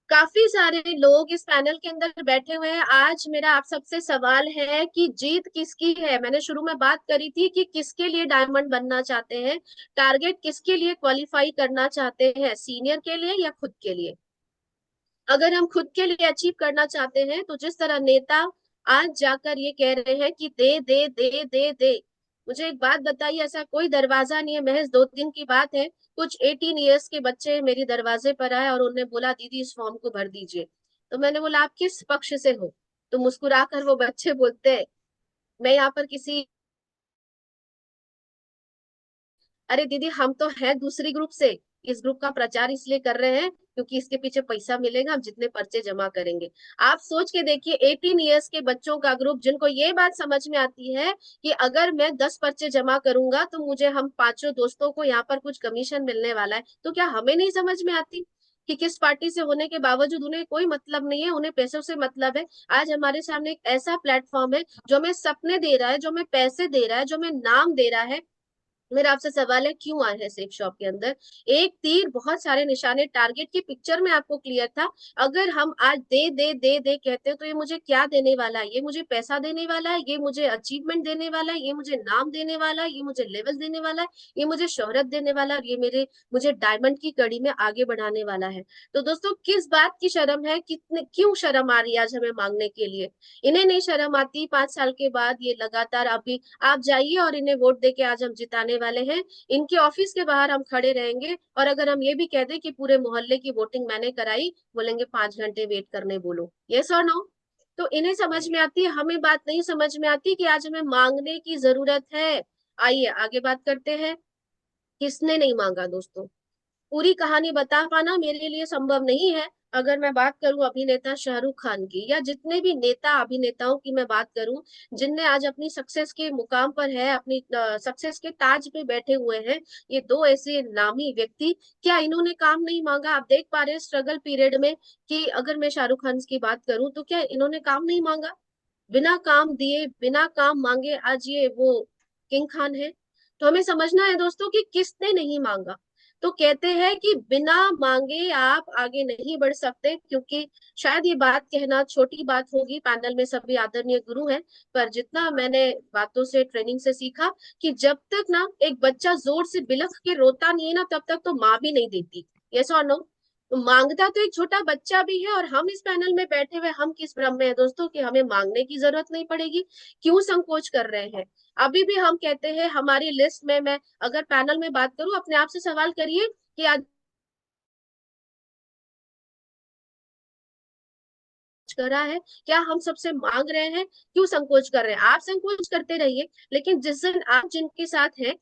काफी सारे लोग इस पैनल के अंदर बैठे हुए हैं। आज मेरा आप सबसे सवाल है कि जीत किसकी है। मैंने शुरू में बात करी थी कि किसके लिए डायमंड बनना चाहते हैं, टारगेट किसके लिए क्वालिफाई करना चाहते हैं, सीनियर के लिए या खुद के लिए। अगर हम खुद के लिए अचीव करना चाहते हैं तो जिस तरह नेता आज जाकर ये कह रहे हैं कि दे दे दे दे दे, मुझे एक बात बताइए, ऐसा कोई दरवाजा नहीं है, महज 2 दिन की बात है, कुछ 18 ईयर्स के बच्चे मेरे दरवाजे पर आए और उन्होंने बोला दीदी इस फॉर्म को भर दीजिए। तो मैंने बोला आप किस पक्ष से हो। तो मुस्कुराकर वो बच्चे बोलते हैं मैं यहाँ पर किसी, अरे दीदी हम तो है दूसरी ग्रुप से, इस ग्रुप का प्रचार इसलिए कर रहे हैं क्योंकि इसके पीछे पैसा मिलेगा, हम जितने पर्चे जमा करेंगे। आप सोच के देखिए 18 ईयर्स के बच्चों का ग्रुप जिनको ये बात समझ में आती है कि अगर मैं 10 पर्चे जमा करूंगा तो मुझे हम पांचों दोस्तों को यहाँ पर कुछ कमीशन मिलने वाला है, तो क्या हमें नहीं समझ में आती कि किस पार्टी से होने के बावजूद उन्हें कोई मतलब नहीं है, उन्हें पैसों से मतलब है। आज हमारे सामने एक ऐसा प्लेटफॉर्म है जो हमें सपने दे रहा है, जो हमें पैसे दे रहा है, जो हमें नाम दे रहा है। मेरा आपसे सवाल है क्यों आए हैं सेफ शॉप के अंदर। एक तीर बहुत सारे निशाने, टारगेट की पिक्चर में आपको क्लियर था। अगर हम आज दे दे दे दे कहते हैं तो ये मुझे क्या देने वाला है, ये मुझे पैसा देने वाला है, ये मुझे अचीवमेंट देने वाला है, ये मुझे नाम देने वाला है, ये मुझे लेवल देने वाला है, ये मुझे शोहरत देने वाला है, और ये मुझे डायमंड की कड़ी में आगे बढ़ाने वाला है। तो दोस्तों किस बात की शर्म है, कितने क्यों शर्म आ रही है आज हमें मांगने के लिए। इन्हें नहीं शर्म आती 5 साल के बाद ये लगातार, अभी आप जाइए और इन्हें वोट देके आज हम जिताने वाले हैं। इनके ऑफिस के बाहर हम खड़े रहेंगे और अगर हम ये भी कह दें कि पूरे मोहल्ले की वोटिंग मैंने कराई, बोलेंगे 5 घंटे वेट करने बोलो। यस और नो। तो इन्हें समझ में आती है, हमें बात नहीं समझ में आती कि आज हमें मांगने की जरूरत है। आइए आगे बात करते हैं। किसने नहीं मांगा दोस्तों, पूरी कहानी बता पाना मेरे लिए संभव नहीं है। अगर मैं बात करूं अभिनेता शाहरुख खान की या जितने भी नेता अभिनेताओं की मैं बात करूं जिनने आज अपनी सक्सेस के मुकाम पर है, अपनी सक्सेस के ताज पे बैठे हुए हैं, ये दो ऐसे नामी व्यक्ति, क्या इन्होंने काम नहीं मांगा। आप देख पा रहे हैं स्ट्रगल पीरियड में कि अगर मैं शाहरुख खान की बात करूं तो क्या इन्होंने काम नहीं मांगा। बिना काम दिए बिना काम मांगे आज ये वो किंग खान है। तो हमें समझना है दोस्तों कि किसने नहीं मांगा। तो कहते हैं कि बिना मांगे आप आगे नहीं बढ़ सकते, क्योंकि शायद ये बात कहना छोटी बात होगी, पैनल में सभी आदरणीय गुरु हैं, पर जितना मैंने बातों से ट्रेनिंग से सीखा कि जब तक ना एक बच्चा जोर से बिलख के रोता नहीं है ना तब तक तो माँ भी नहीं देती। यस और नो। तो मांगता तो एक छोटा बच्चा भी है, और हम इस पैनल में बैठे हुए हम किस भ्रम में है दोस्तों कि हमें मांगने की जरूरत नहीं पड़ेगी। क्यों संकोच कर रहे हैं। अभी भी हम कहते हैं हमारी लिस्ट में, मैं अगर पैनल में बात करूं अपने आप से सवाल करिए कि आज कर रहा है, क्या हम सबसे मांग रहे हैं, क्यों संकोच कर रहे हैं। आप संकोच करते रहिए, लेकिन जिस दिन आप जिनके साथ हैं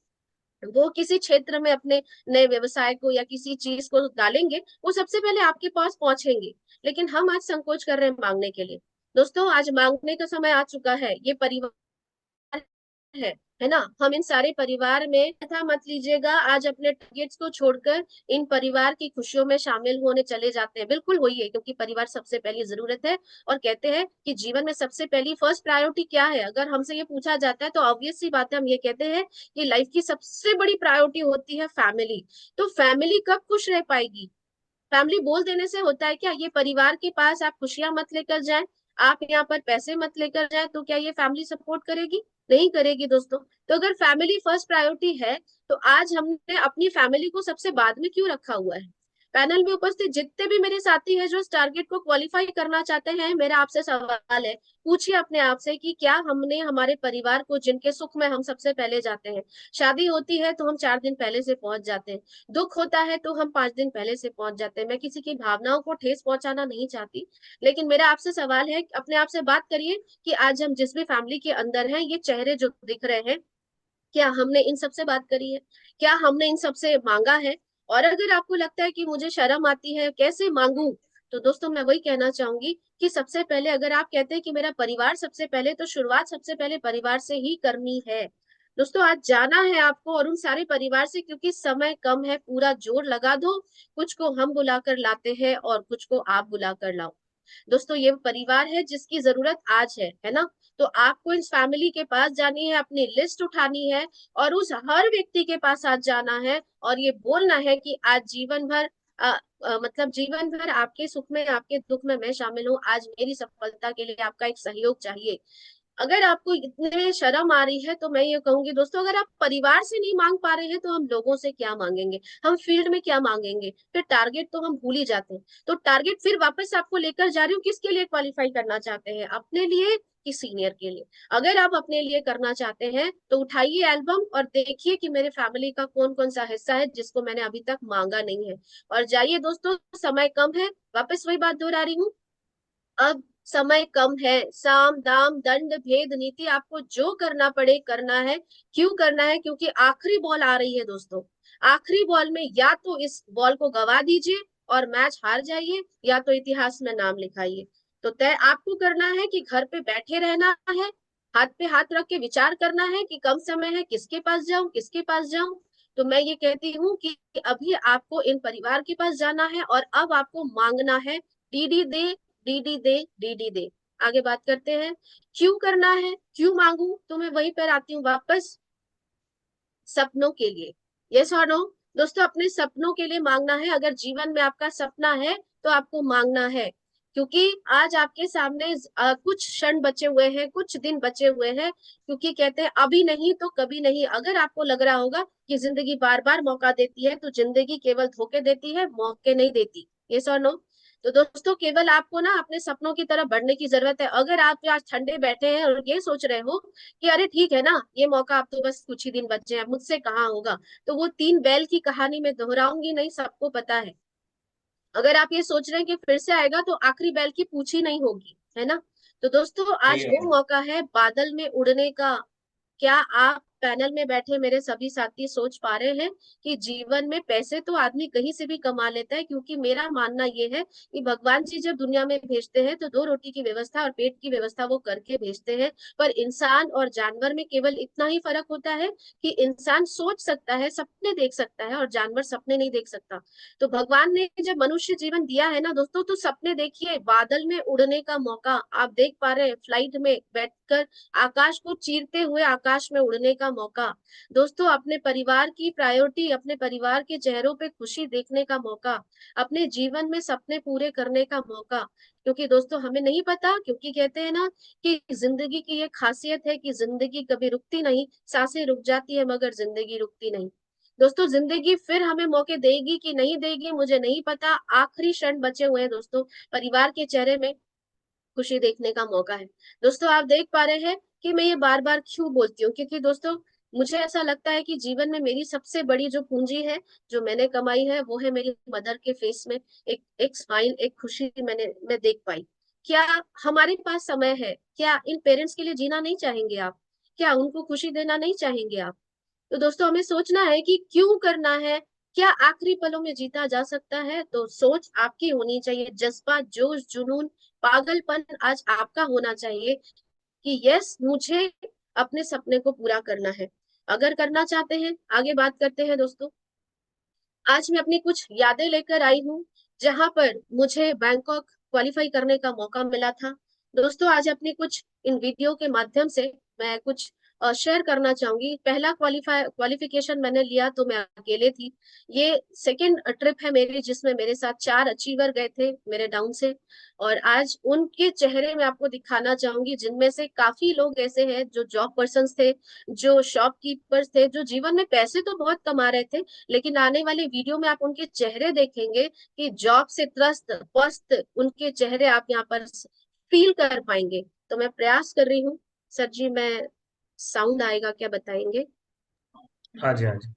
वो किसी क्षेत्र में अपने नए व्यवसाय को या किसी चीज को डालेंगे, वो सबसे पहले आपके पास पहुंचेंगे। लेकिन हम आज संकोच कर रहे हैं मांगने के लिए। दोस्तों आज मांगने का समय आ चुका है। ये परिवार है है ना। हम इन सारे परिवार में ऐसा मत लीजिएगा आज अपने टारगेट्स को छोड़कर इन परिवार की खुशियों में शामिल होने चले जाते हैं। बिल्कुल होइए, क्योंकि परिवार सबसे पहली जरूरत है। और कहते हैं कि जीवन में सबसे पहली फर्स्ट प्रायोरिटी क्या है, अगर हमसे ये पूछा जाता है तो ऑब्वियस सी बात है हम ये कहते हैं कि लाइफ की सबसे बड़ी प्रायोरिटी होती है फैमिली। तो फैमिली कब खुश रह पाएगी। फैमिली बोल देने से होता है क्या। ये परिवार के पास आप खुशियां मत लेकर जाएं, आप यहाँ पर पैसे मत लेकर जाएं, तो क्या ये फैमिली सपोर्ट करेगी। नहीं करेगी दोस्तों। तो अगर फैमिली फर्स्ट प्रायोरिटी है तो आज हमने अपनी फैमिली को सबसे बाद में क्यों रखा हुआ है। पैनल में उपस्थित जितने भी मेरे साथी हैं जो इस टारगेट को क्वालिफाई करना चाहते हैं, मेरा आपसे सवाल है, पूछिए अपने आप से कि क्या हमने हमारे परिवार को, जिनके सुख में हम सबसे पहले जाते हैं, शादी होती है तो हम 4 दिन पहले से पहुंच जाते हैं, दुख होता है तो हम 5 दिन पहले से पहुंच जाते हैं। मैं किसी की भावनाओं को ठेस पहुंचाना नहीं चाहती, लेकिन मेरा आपसे सवाल है, अपने आप से बात करिए कि आज हम जिस भी फैमिली के अंदर हैं, ये चेहरे जो दिख रहे हैं, क्या हमने इन सबसे बात करी है, क्या हमने इन सबसे मांगा है। और अगर आपको लगता है कि मुझे शर्म आती है, कैसे मांगू, तो दोस्तों मैं वही कहना चाहूंगी कि सबसे पहले अगर आप कहते हैं कि मेरा परिवार सबसे पहले, तो शुरुआत सबसे पहले परिवार से ही करनी है। दोस्तों आज जाना है आपको और उन सारे परिवार से, क्योंकि समय कम है, पूरा जोर लगा दो। कुछ को हम बुलाकर लाते हैं और कुछ को आप बुलाकर लाओ। दोस्तों ये परिवार है जिसकी जरूरत आज है ना। तो आपको इस फैमिली के पास जानी है, अपनी लिस्ट उठानी है और उस हर व्यक्ति के पास आज जाना है और ये बोलना है कि आज जीवन भर मतलब जीवन भर आपके सुख में आपके दुख में मैं शामिल हूँ। आज मेरी सफलता के लिए आपका एक सहयोग चाहिए। अगर आपको इतने शर्म आ रही है तो मैं ये कहूंगी दोस्तों, अगर आप परिवार से नहीं मांग पा रहे हैं तो हम लोगों से क्या मांगेंगे, हम फील्ड में क्या मांगेंगे। फिर टारगेट तो हम भूल ही जाते हैं। तो टारगेट फिर वापस आपको लेकर जा रही हूँ, किसके लिए क्वालिफाई करना चाहते हैं, अपने लिए कि सीनियर के लिए। अगर आप अपने लिए करना चाहते हैं तो उठाइए एल्बम और देखिए कि मेरे फैमिली का कौन कौन सा हिस्सा है जिसको मैंने अभी तक मांगा नहीं है। और जाइए दोस्तों, समय कम है, वापस वही बात दोहरा रही हूँ। अब समय कम है, साम दाम दंड भेद नीति, आपको जो करना पड़े करना है। क्यों करना है? क्योंकि आखिरी बॉल आ रही है दोस्तों। आखिरी बॉल में या तो इस बॉल को गवा दीजिए और मैच हार जाइए, या तो इतिहास में नाम लिखाइए। तो तय आपको करना है कि घर पे बैठे रहना है, हाथ पे हाथ रख के विचार करना है कि कम समय है, किसके पास जाऊं किसके पास जाऊं। तो मैं ये कहती हूँ कि अभी आपको इन परिवार के पास जाना है और अब आपको मांगना है। डीडी दे, डीडी दे, डीडी दे। आगे बात करते हैं क्यों करना है, क्यों मांगू, तो मैं वहीं पर आती हूँ वापस। सपनों के लिए, यस और नो। दोस्तों अपने सपनों के लिए मांगना है। अगर जीवन में आपका सपना है तो आपको मांगना है, क्योंकि आज आपके सामने कुछ क्षण बचे हुए हैं, कुछ दिन बचे हुए हैं। क्योंकि कहते हैं अभी नहीं तो कभी नहीं। अगर आपको लग रहा होगा कि जिंदगी बार बार मौका देती है, तो जिंदगी केवल धोखे देती है, मौके नहीं देती। यस और नो। तो दोस्तों केवल आपको ना अपने सपनों की तरफ बढ़ने की जरूरत है। अगर आप आज ठंडे बैठे हैं और ये सोच रहे हो कि अरे ठीक है ना, ये मौका अब तो बस कुछ ही दिन बचे हैं, मुझसे कहाँ होगा, तो वो 3 बैल की कहानी मैं दोहराऊंगी नहीं, सबको पता है। अगर आप ये सोच रहे हैं कि फिर से आएगा तो आखिरी बैल की पूछ ही नहीं होगी, है ना। तो दोस्तों सही आज है। वो मौका है बादल में उड़ने का। क्या आप पैनल में बैठे मेरे सभी साथी सोच पा रहे हैं कि जीवन में पैसे तो आदमी कहीं से भी कमा लेता है, क्योंकि मेरा मानना ये है कि भगवान जी जब दुनिया में भेजते हैं तो 2 रोटी की व्यवस्था और पेट की व्यवस्था वो करके भेजते हैं। पर इंसान और जानवर में केवल इतना ही फर्क होता है कि इंसान सोच सकता है, सपने देख सकता है, और जानवर सपने नहीं देख सकता। तो भगवान ने जब मनुष्य जीवन दिया है ना दोस्तों, तो सपने देखिए, बादल में उड़ने का मौका आप देख पा रहे हैं, फ्लाइट में बैठकर आकाश को चीरते हुए आकाश में उड़ने का मौका। दोस्तों अपने परिवार की प्रायोरिटी, अपने परिवार के चेहरों पे खुशी देखने का मौका, अपने जीवन में सपने पूरे करने का मौका। क्योंकि दोस्तों हमें नहीं पता, क्योंकि कहते हैं ना कि जिंदगी की ये खासियत है कि जिंदगी कभी रुकती नहीं, सांसें रुक जाती है मगर जिंदगी रुकती नहीं। दोस्तों जिंदगी फिर हमें मौके देगी कि नहीं देगी मुझे नहीं पता। आखिरी क्षण बचे हुए हैं दोस्तों, परिवार के चेहरे में खुशी देखने का मौका है। दोस्तों आप देख पा रहे हैं कि मैं ये बार बार क्यों बोलती हूँ, क्योंकि दोस्तों मुझे ऐसा लगता है कि जीवन में मेरी सबसे बड़ी जो पूंजी है, जो मैंने कमाई है, वो है मेरी मदर के फेस में एक एक स्माइल, एक खुशी मैं देख पाई। क्या हमारे पास समय है? क्या इन पेरेंट्स के लिए जीना नहीं चाहेंगे आप? क्या उनको खुशी देना नहीं चाहेंगे आप? तो दोस्तों हमें सोचना है कि क्यों करना है। क्या आखिरी पलों में जीता जा सकता है? तो सोच आपकी होनी चाहिए, जज्बा, जोश, जुनून, पागलपन आज आपका होना चाहिए कि यस मुझे अपने सपने को पूरा करना है। अगर करना चाहते हैं, आगे बात करते हैं दोस्तों। आज मैं अपनी कुछ यादें लेकर आई हूँ, जहां पर मुझे बैंकॉक क्वालिफाई करने का मौका मिला था। दोस्तों आज अपनी कुछ इन वीडियो के माध्यम से मैं कुछ शेयर करना चाहूंगी। पहला क्वालिफिकेशन मैंने लिया तो मैं अकेले थी। ये सेकंड ट्रिप है मेरी, जिसमें मेरे साथ 4 अचीवर गए थे मेरे डाउन से। और आज उनके चेहरे में आपको दिखाना चाहूंगी, जिनमें से काफी लोग ऐसे हैं जो जॉब पर्सन्स थे, जो शॉपकीपर्स थे, जो जीवन में पैसे तो बहुत कमा रहे थे, लेकिन आने वाले वीडियो में आप उनके चेहरे देखेंगे कि जॉब से त्रस्त पस्त उनके चेहरे आप यहाँ पर फील कर पाएंगे। तो मैं प्रयास कर रही हूँ। सर जी मैं साउंड आएगा क्या बताएंगे? हाँ जी, हाँ जी।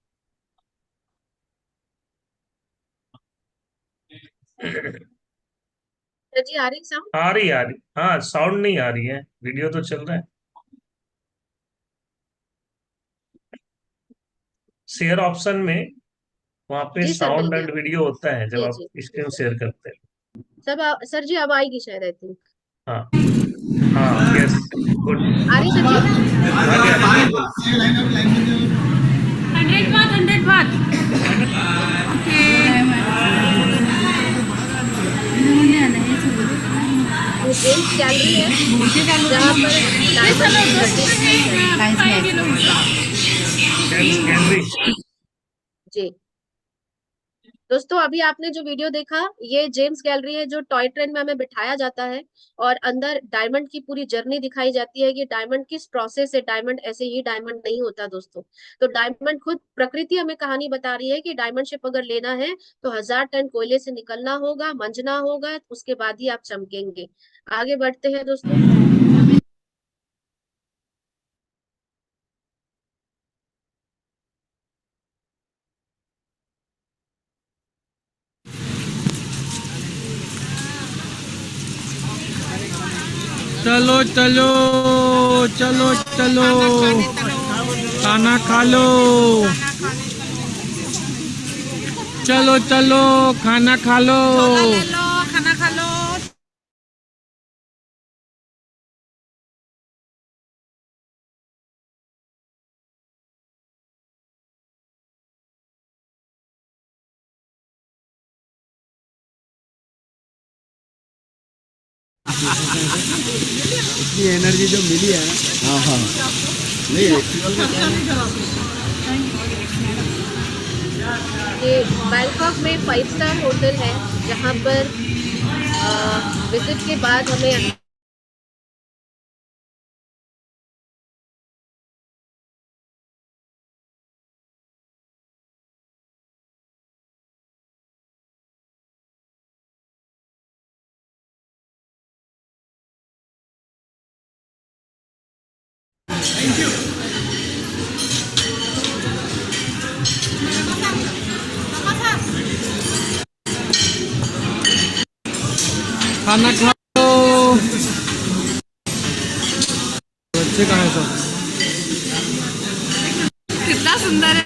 सर जी आ रही साउंड? आ रही, हाँ साउंड नहीं आ रही है, वीडियो तो चल रहा है। शेयर ऑप्शन में वहां पे जी सर मिल साउंड गया। एंड वीडियो होता है जब जी आप जी स्क्रीन शेयर करते हैं। सर जी अब आएगी शायद, आई थिंक। हाँ हाँ, यस, गुड। आ रही सर जी? आ गया, बिल्कुल। 100 बात 100 बात। ये जेम्स गैलरी है जहाँ पर डायमंड की हड्डी दिखाई जेम्स गैलरी। जी। दोस्तों अभी आपने जो वीडियो देखा, ये जेम्स गैलरी है जो टॉय ट्रेन में हमें बिठाया जाता है और अंदर डायमंड की पूरी जर्नी दिखाई जाती है कि डायमंड किस प्रोसेस से, डायमंड ऐसे ही डायमंड नहीं होता दोस्तों। तो डायमंड खुद प्रकृति हमें कहानी बता रही है कि डायमंड शिप अगर लेना है तो 1000 टन कोयले से निकलना होगा, मंजना होगा, उसके बाद ही आप चमकेंगे। आगे बढ़ते हैं दोस्तों। चलो चलो चलो चलो, खाना खा लो। चलो चलो, खाना खा लो। खाना खा लो। इतनी एनर्जी जो मिली है। हाँ हाँ, नहीं ये बैंकॉक में 5 स्टार होटल है जहाँ पर विजिट के बाद हमें खाना खा लो। बच्चे कहाँ हैं सब? कितना सुंदर है।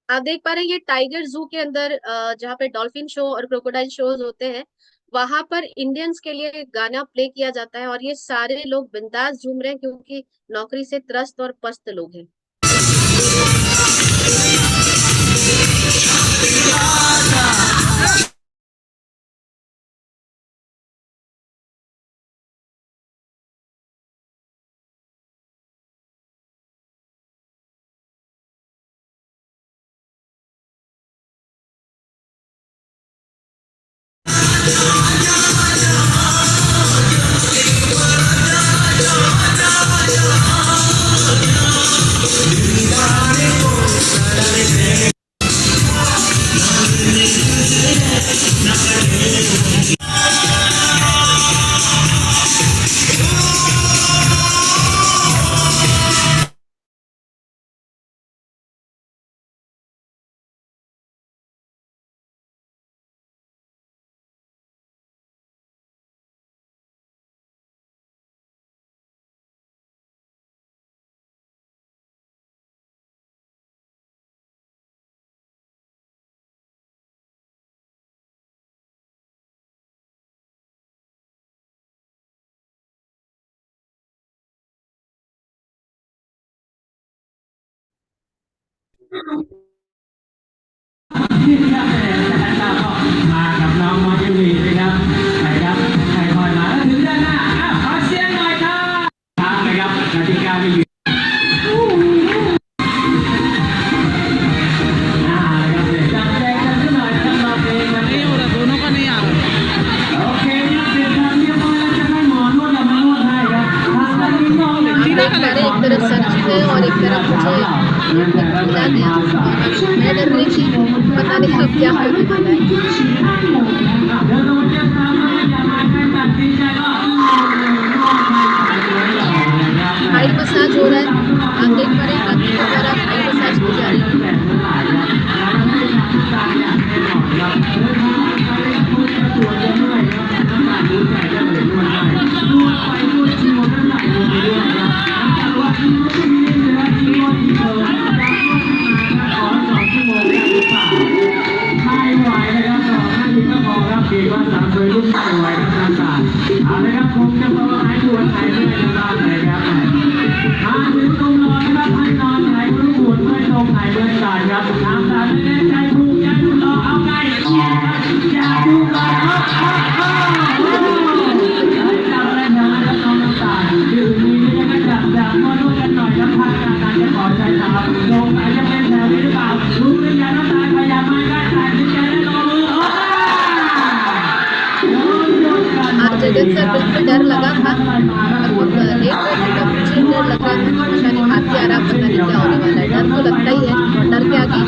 आप देख पा रहे हैं ये टाइगर जू के अंदर जहाँ पे डॉल्फिन शो और क्रोकोडाइल शोज होते हैं, वहां पर इंडियंस के लिए गाना प्ले किया जाता है और ये सारे लोग बिंदास झूम रहे हैं क्योंकि नौकरी से त्रस्त और पस्त लोग हैं। हमारे एक तरफ सर जी है और एक तरफ मिला गया और मैं डर रही थी, पता नहीं अब क्या होने वाला है। थाई मसाज हो रहा है, आप देख पा रहे हैं काकी के द्वारा थाई मसाज की जा रही है। आज जगन सर बिल्कुल डर लगा था, अब देख रहे थे तो मुझे डर लग रहा था कि पता नहीं हाथी आ रहा, पता नहीं क्या होने वाला है। डर तो लगता ही है और डर के आगे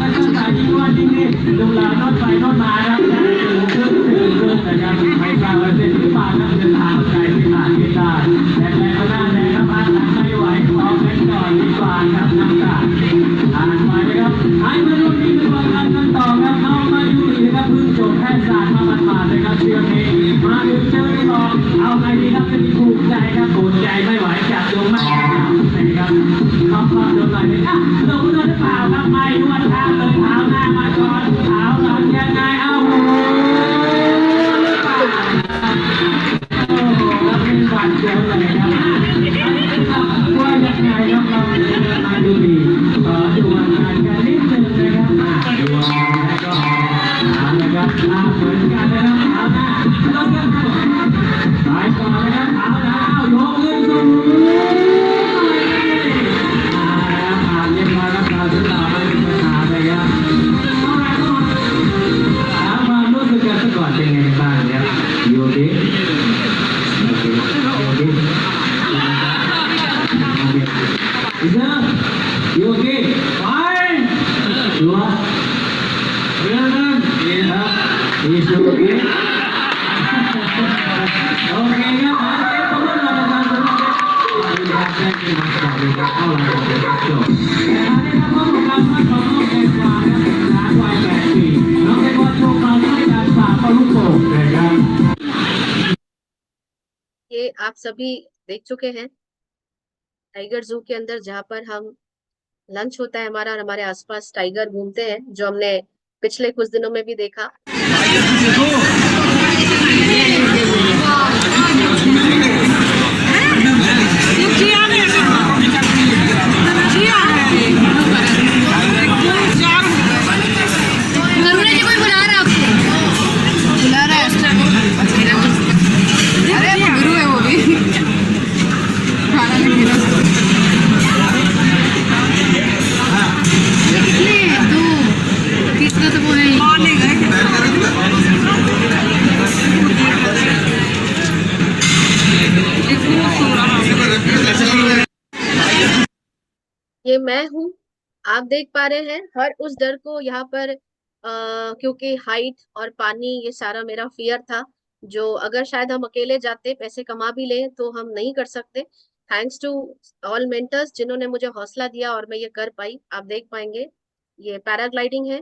ये आप सभी देख चुके हैं टाइगर जू के अंदर, जहाँ पर हम लंच होता है हमारा और हमारे आसपास टाइगर घूमते हैं, जो हमने पिछले कुछ दिनों में भी देखा। ये मैं हूँ, आप देख पा रहे हैं हर उस डर को यहाँ पर, क्योंकि हाइट और पानी ये सारा मेरा फियर था, जो अगर शायद हम अकेले जाते पैसे कमा भी लें तो हम नहीं कर सकते। थैंक्स टू ऑल मेंटर्स जिन्होंने मुझे हौसला दिया और मैं ये कर पाई। आप देख पाएंगे ये पैराग्लाइडिंग है।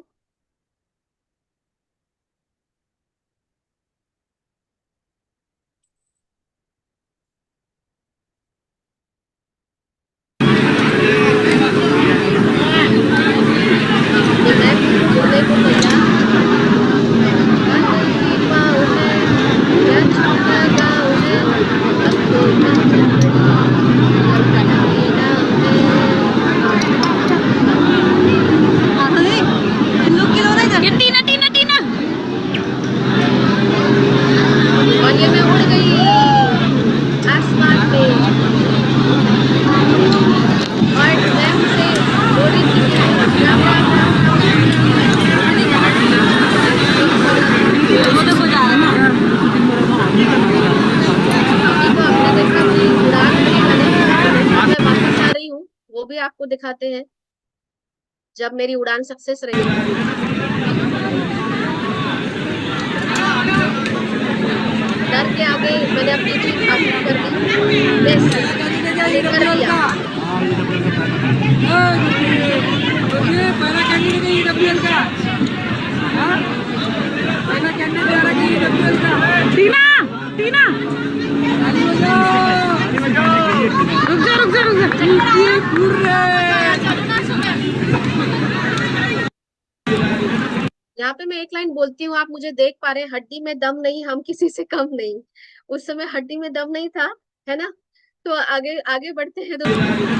आपको दिखाते हैं। जब मेरी उड़ान सक्सेस रही। डर के आगे मैंने अपनी जीत हासिल कर ली। यस, मैंने कर लिया। पहला कैंडिडेट है ईडब्ल्यूएल का। पहला कैंडिडेट आ रहा है ईडब्ल्यूएल का। टीना टीना रुक जा रुक जा रुक जा। यहाँ पे मैं एक लाइन बोलती हूँ, आप मुझे देख पा रहे हैं, हड्डी में दम नहीं, हम किसी से कम नहीं। उस समय हड्डी में दम नहीं था, है ना। तो आगे आगे बढ़ते हैं दोस्तों।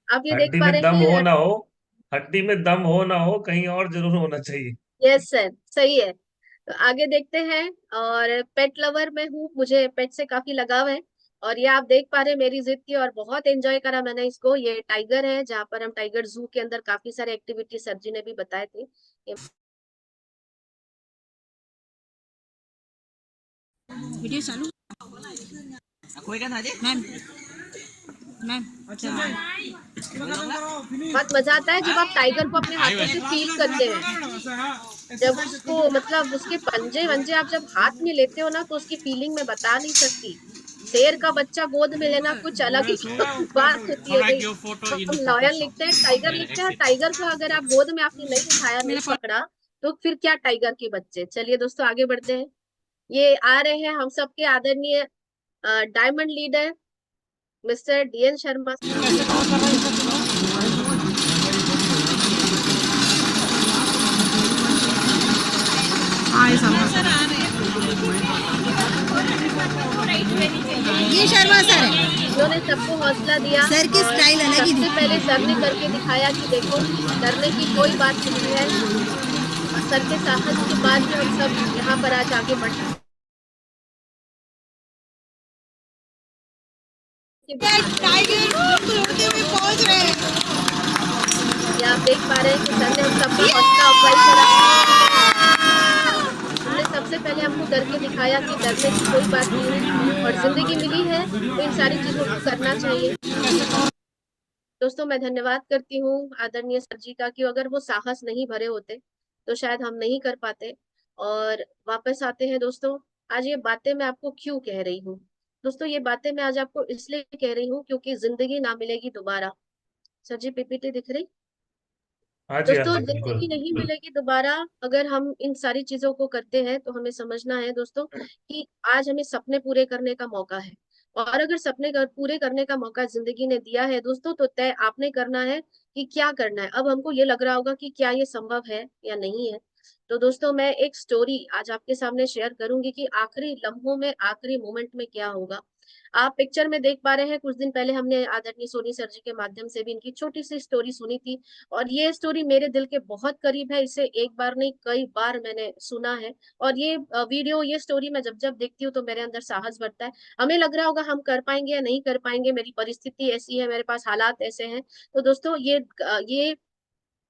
आप ये देख हड्डी पा में रहे दम हो हैं। ना हो, हड्डी में दम हो ना हो, कहीं और जरूर होना चाहिए। यस सर, सही है। तो आगे देखते हैं। और पेट लवर में हूँ, मुझे पेट से काफी लगाव है। और ये आप देख पा रहे हैं मेरी जिद की, और बहुत एंजॉय करा मैंने इसको। ये टाइगर है, जहाँ पर हम टाइगर जू के अंदर काफी सारे एक्टिविटी सर जी ने भी बताए थे। वीडियो चालू कोई का था जी मैम मैम अच्छा बहुत मजा आता है जब आप टाइगर को अपने हाथों से फील करते हैं, जब उसको मतलब उसके पंजे वंजे आप जब हाथ में लेते हो ना, तो उसकी फीलिंग मैं बता नहीं सकती। शेर का बच्चा गोद में लेना कुछ अलग ही बात होती है भाई। हम लॉयल लिखते हैं, टाइगर लिखते हैं, और टाइगर को अगर आप गोद में आपने नहीं उठाया, नहीं पकड़ा, तो फिर क्या टाइगर के बच्चे। चलिए दोस्तों आगे बढ़ते हैं। ये आ रहे हैं हम सबके आदरणीय diamond leader mister DN Sharma. ये शर्मा सर है उन्होंने सबको हौसला दिया। सर की स्टाइल अलग ही सबसे थी। पहले सर ने करके दिखाया कि देखो, डरने की कोई बात नहीं है। और सर के साहस के बाद भी हम सब यहाँ पर आज आगे बढ़ टाइगर उड़ते हुए पहुंच रहे हैं। ये आप देख पा रहे हैं कि सर ने हम सबका हौसला अफजाई करा। हमने सबसे पहले हमको करके दिखाया कि डरने की कोई बात नहीं है, और जिंदगी मिली है तो इन सारी चीजों को करना चाहिए। दोस्तों मैं धन्यवाद करती हूँ आदरणीय सर जी का, कि अगर वो साहस नहीं भरे होते तो शायद हम नहीं कर पाते। और वापस आते हैं दोस्तों। आज ये बातें मैं आपको क्यों कह रही हूँ दोस्तों, ये बातें मैं आज आपको इसलिए कह रही हूँ क्योंकि जिंदगी ना मिलेगी दोबारा। सर जी पीपीटी दिख रही हाँ जी, हाँ दोस्तों, जी, जिंदगी बिल्कुल। नहीं मिलेगी दोबारा। अगर हम इन सारी चीजों को करते हैं तो हमें समझना है दोस्तों कि आज हमें सपने पूरे करने का मौका है। और अगर पूरे करने का मौका जिंदगी ने दिया है दोस्तों, तो तय आपने करना है कि क्या करना है। अब हमको ये लग रहा होगा कि क्या ये संभव है या नहीं है। तो दोस्तों मैं एक स्टोरी आज आपके सामने शेयर करूंगी कि आखिरी लम्हों में, आखिरी मोमेंट में क्या होगा। आप पिक्चर में देख पा रहे हैं, कुछ दिन पहले हमने आदरणीय सोनी सर जी के माध्यम से भी इनकी छोटी सी स्टोरी सुनी थी। और ये स्टोरी मेरे दिल के बहुत करीब है। इसे एक बार नहीं कई बार मैंने सुना है। और ये वीडियो, ये स्टोरी मैं जब जब देखती हूँ तो मेरे अंदर साहस बढ़ता है। हमें लग रहा होगा हम कर पाएंगे या नहीं कर पाएंगे, मेरी परिस्थिति ऐसी है, मेरे पास हालात ऐसे हैं। तो दोस्तों ये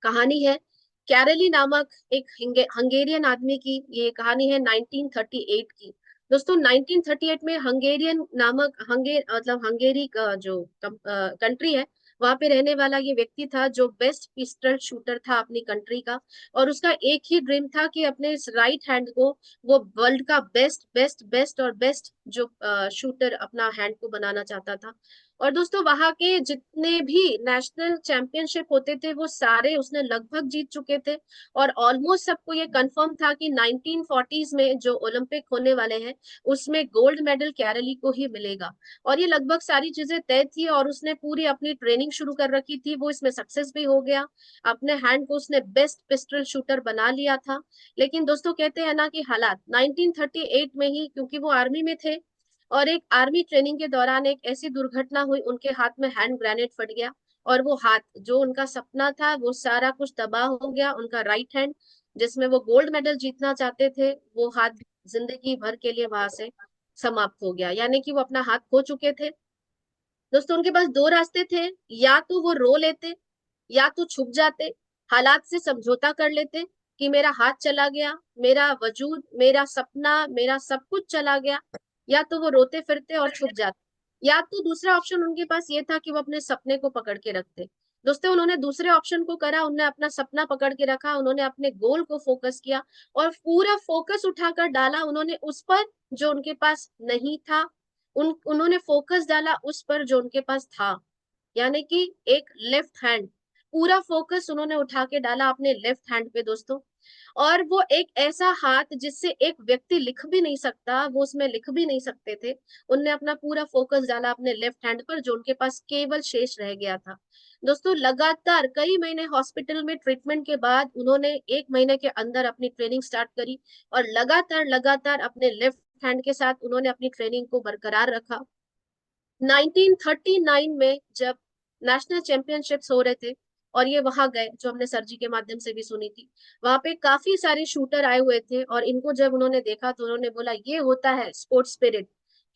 कहानी है कैरली नामक एक हंगेरियन आदमी की। ये कहानी है 1938 की। दोस्तों 1938 में हंगेरियन नामक हंगेरी का जो कंट्री है, वहां पे रहने वाला ये व्यक्ति था जो बेस्ट पिस्टल शूटर था अपनी कंट्री का। और उसका एक ही ड्रीम था कि अपने इस राइट हैंड को वो वर्ल्ड का बेस्ट बेस्ट बेस्ट और बेस्ट जो शूटर अपना हैंड को बनाना चाहता था। और दोस्तों वहां के जितने भी नेशनल चैंपियनशिप होते थे वो सारे उसने लगभग जीत चुके थे। और ऑलमोस्ट सबको ये कंफर्म था कि 1940s में जो ओलंपिक होने वाले हैं उसमें गोल्ड मेडल कैरली को ही मिलेगा। और ये लगभग सारी चीजें तय थी, और उसने पूरी अपनी ट्रेनिंग शुरू कर रखी थी। वो इसमें सक्सेस भी हो गया, अपने हैंड को उसने बेस्ट पिस्टल शूटर बना लिया था। लेकिन दोस्तों कहते हैं ना कि हालात 1938 में ही, क्योंकि वो आर्मी में थे, और एक आर्मी ट्रेनिंग के दौरान एक ऐसी दुर्घटना हुई, उनके हाथ में हैंड ग्रेनेड फट गया। और वो हाथ, जो उनका सपना था, वो सारा कुछ तबाह हो गया। उनका राइट हैंड जिसमें वो गोल्ड मेडल जीतना चाहते थे, वो हाथ जिंदगी भर के लिए वहां से समाप्त हो गया, यानी कि वो अपना हाथ खो चुके थे। दोस्तों उनके पास दो रास्ते थे, या तो वो रो लेते, या तो छुप जाते, हालात से समझौता कर लेते कि मेरा हाथ चला गया, मेरा वजूद, मेरा सपना, मेरा सब कुछ चला गया। या तो वो रोते फिरते और छुप जाते, या तो दूसरा ऑप्शन उनके पास ये था कि वो अपने सपने को पकड़ के रखते। दोस्तों उन्होंने दूसरे ऑप्शन को करा, उन्होंने अपना सपना पकड़ के रखा, उन्होंने अपने गोल को फोकस किया और पूरा फोकस उठाकर डाला उन्होंने उस पर जो उनके पास नहीं था, उन्होंने फोकस डाला उस पर जो उनके पास था। यानी कि एक लेफ्ट हैंड, पूरा फोकस उन्होंने उठा के डाला अपने लेफ्ट हैंड पे दोस्तों। और वो एक ऐसा हाथ जिससे एक व्यक्ति लिख भी नहीं सकता, वो उसमें लिख भी नहीं सकते थे। उनने अपना पूरा फोकस डाला अपने लेफ्ट हैंड पर जो उनके पास केवल शेष रह गया था। दोस्तों लगातार कई महीने हॉस्पिटल में ट्रीटमेंट के बाद उन्होंने 1 महीने के अंदर अपनी ट्रेनिंग स्टार्ट करी और लगातार लगातार अपने लेफ्ट हैंड के साथ उन्होंने अपनी ट्रेनिंग को बरकरार रखा। 1939 में जब नेशनल चैंपियनशिप्स हो रहे थे और ये वहां गए, जो हमने सर जी के माध्यम से भी सुनी थी, वहां पे काफी सारे शूटर आए हुए थे और इनको जब उन्होंने देखा तो उन्होंने बोला ये होता है स्पोर्ट्स स्पिरिट,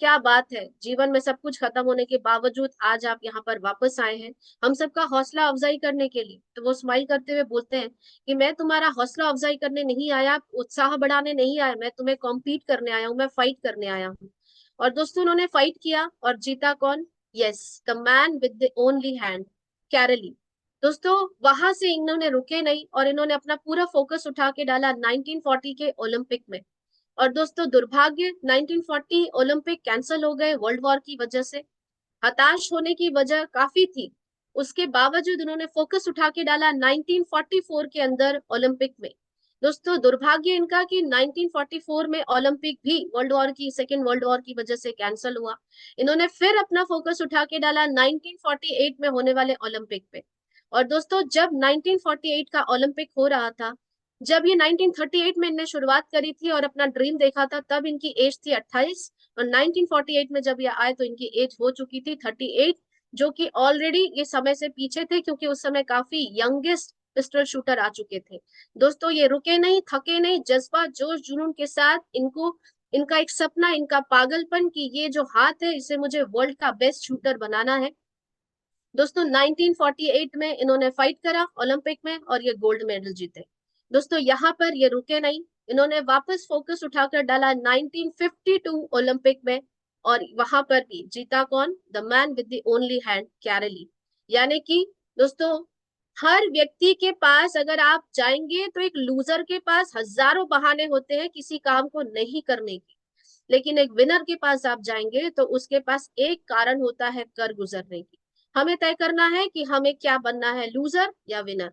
क्या बात है, जीवन में सब कुछ खत्म होने के बावजूद आज आप यहाँ पर वापस आए हैं हम सबका हौसला अफजाई करने के लिए। तो वो स्माइल करते हुए बोलते हैं कि मैं तुम्हारा हौसला अफजाई करने नहीं आया, उत्साह बढ़ाने नहीं आया, मैं तुम्हें कॉम्पीट करने आया हूँ, मैं फाइट करने आया हूँ। और दोस्तों उन्होंने फाइट किया और जीता कौन? Yes, the man with the only hand, Carly. दोस्तों वहां से इन्होंने रुके नहीं और इन्होंने अपना पूरा फोकस उठा के डाला 1940 के ओलंपिक में। और दोस्तों दुर्भाग्य 1940 ओलंपिक कैंसिल हो गए वर्ल्ड वॉर की वजह से। हताश होने की वजह काफी थी, उसके बावजूद उन्होंने फोकस उठा के डाला 1944 के अंदर ओलंपिक में। दोस्तों दुर्भाग्य इनका कि 1944 में ओलंपिक भी वर्ल्ड वॉर की, सेकेंड वर्ल्ड वॉर की वजह से कैंसिल हुआ। इन्होंने फिर अपना फोकस उठा के डाला 1948 में होने वाले ओलंपिक पे। और दोस्तों जब 1948 का ओलंपिक हो रहा था, जब ये 1938 में इनने शुरुआत करी थी और अपना ड्रीम देखा था, तब इनकी एज थी 28 और 1948 में जब ये आए तो इनकी एज हो चुकी थी 38, जो कि ऑलरेडी ये समय से पीछे थे क्योंकि उस समय काफी यंगेस्ट पिस्टल शूटर आ चुके थे। दोस्तों ये रुके नहीं, थके नहीं, जज्बा जोश जुनून के साथ इनको, इनका एक सपना, इनका पागलपन कि ये जो हाथ है इसे मुझे वर्ल्ड का बेस्ट शूटर बनाना है। दोस्तों 1948 में इन्होंने फाइट करा ओलंपिक में और ये गोल्ड मेडल जीते। दोस्तों यहाँ पर ये रुके नहीं, इन्होंने वापस फोकस उठाकर डाला 1952 ओलंपिक में और वहां पर भी जीता कौन? The man with the only hand, Carly. यानी कि दोस्तों हर व्यक्ति के पास अगर आप जाएंगे तो एक लूजर के पास हजारों बहाने होते हैं किसी काम को नहीं करने की, लेकिन एक विनर के पास आप जाएंगे तो उसके पास एक कारण होता है कर गुजरने की। हमें तय करना है कि हमें क्या बनना है, लूजर या विनर।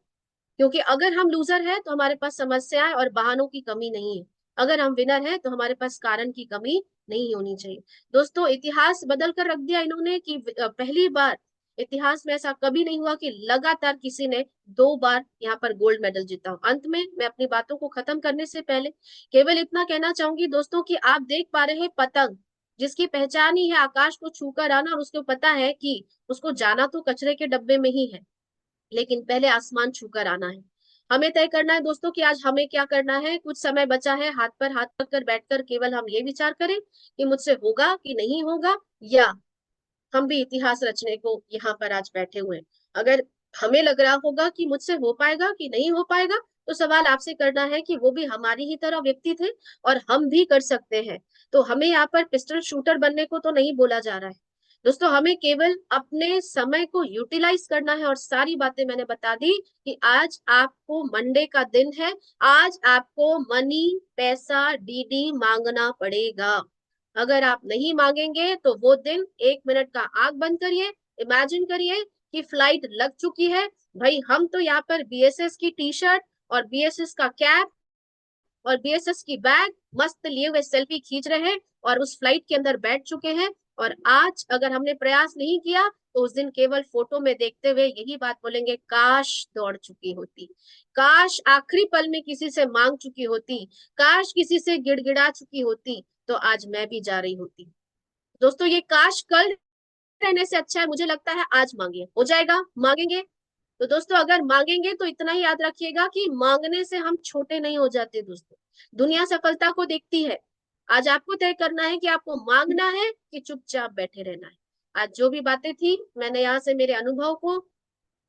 क्योंकि अगर हम लूजर है तो हमारे पास समस्याएं और बहानों की कमी नहीं है, अगर हम विनर है तो हमारे पास कारण की कमी नहीं होनी चाहिए। दोस्तों इतिहास बदल कर रख दिया इन्होंने कि पहली बार इतिहास में ऐसा कभी नहीं हुआ कि लगातार किसी ने 2 बार यहाँ पर गोल्ड मेडल जीता हो। अंत में मैं अपनी बातों को खत्म करने से पहले केवल इतना कहना चाहूंगी दोस्तों कि आप देख पा रहे हैं पतंग, जिसकी पहचान ही है आकाश को छूकर आना और उसको पता है कि उसको जाना तो कचरे के डब्बे में ही है, लेकिन पहले आसमान छूकर आना है। हमें तय करना है दोस्तों कि आज हमें क्या करना है। कुछ समय बचा है, हाथ पर हाथ रखकर बैठकर केवल हम ये विचार करें कि मुझसे होगा कि नहीं होगा, या हम भी इतिहास रचने को यहाँ पर आज बैठे हुए हैं। अगर हमें लग रहा होगा कि मुझसे हो पाएगा कि नहीं हो पाएगा, तो सवाल आपसे करना है कि वो भी हमारी ही तरह व्यक्ति थे और हम भी कर सकते हैं। तो हमें यहाँ पर पिस्टल शूटर बनने को तो नहीं बोला जा रहा है दोस्तों, हमें केवल अपने समय को यूटिलाइज करना है। और सारी बातें मैंने बता दी कि आज आपको मंडे का दिन है, आज आपको मनी, पैसा, डीडी मांगना पड़ेगा। अगर आप नहीं मांगेंगे तो वो दिन 1 मिनट का आंख बंद करिए, इमेजिन करिए कि फ्लाइट लग चुकी है। भाई हम तो यहाँ पर बीएसएस की टी शर्ट और बीएसएस का कैप और बीएसएस की बैग मस्त लिए हुए सेल्फी खींच रहे हैं और उस फ्लाइट के अंदर बैठ चुके हैं। और आज अगर हमने प्रयास नहीं किया तो उस दिन केवल फोटो में देखते हुए यही बात बोलेंगे, काश दौड़ चुकी होती, काश आखिरी पल में किसी से मांग चुकी होती, काश किसी से गिड़गिड़ा चुकी होती, तो आज मैं भी जा रही होती। दोस्तों ये काश कल रहने से अच्छा है, मुझे लगता है आज मांगिए, हो जाएगा, मांगेंगे। तो दोस्तों अगर मांगेंगे तो इतना ही याद रखिएगा कि मांगने से हम छोटे नहीं हो जाते दोस्तों, दुनिया सफलता को देखती है। आज आपको तय करना है कि आपको मांगना है कि चुपचाप बैठे रहना है। आज जो भी बातें थी मैंने यहाँ से मेरे अनुभव को,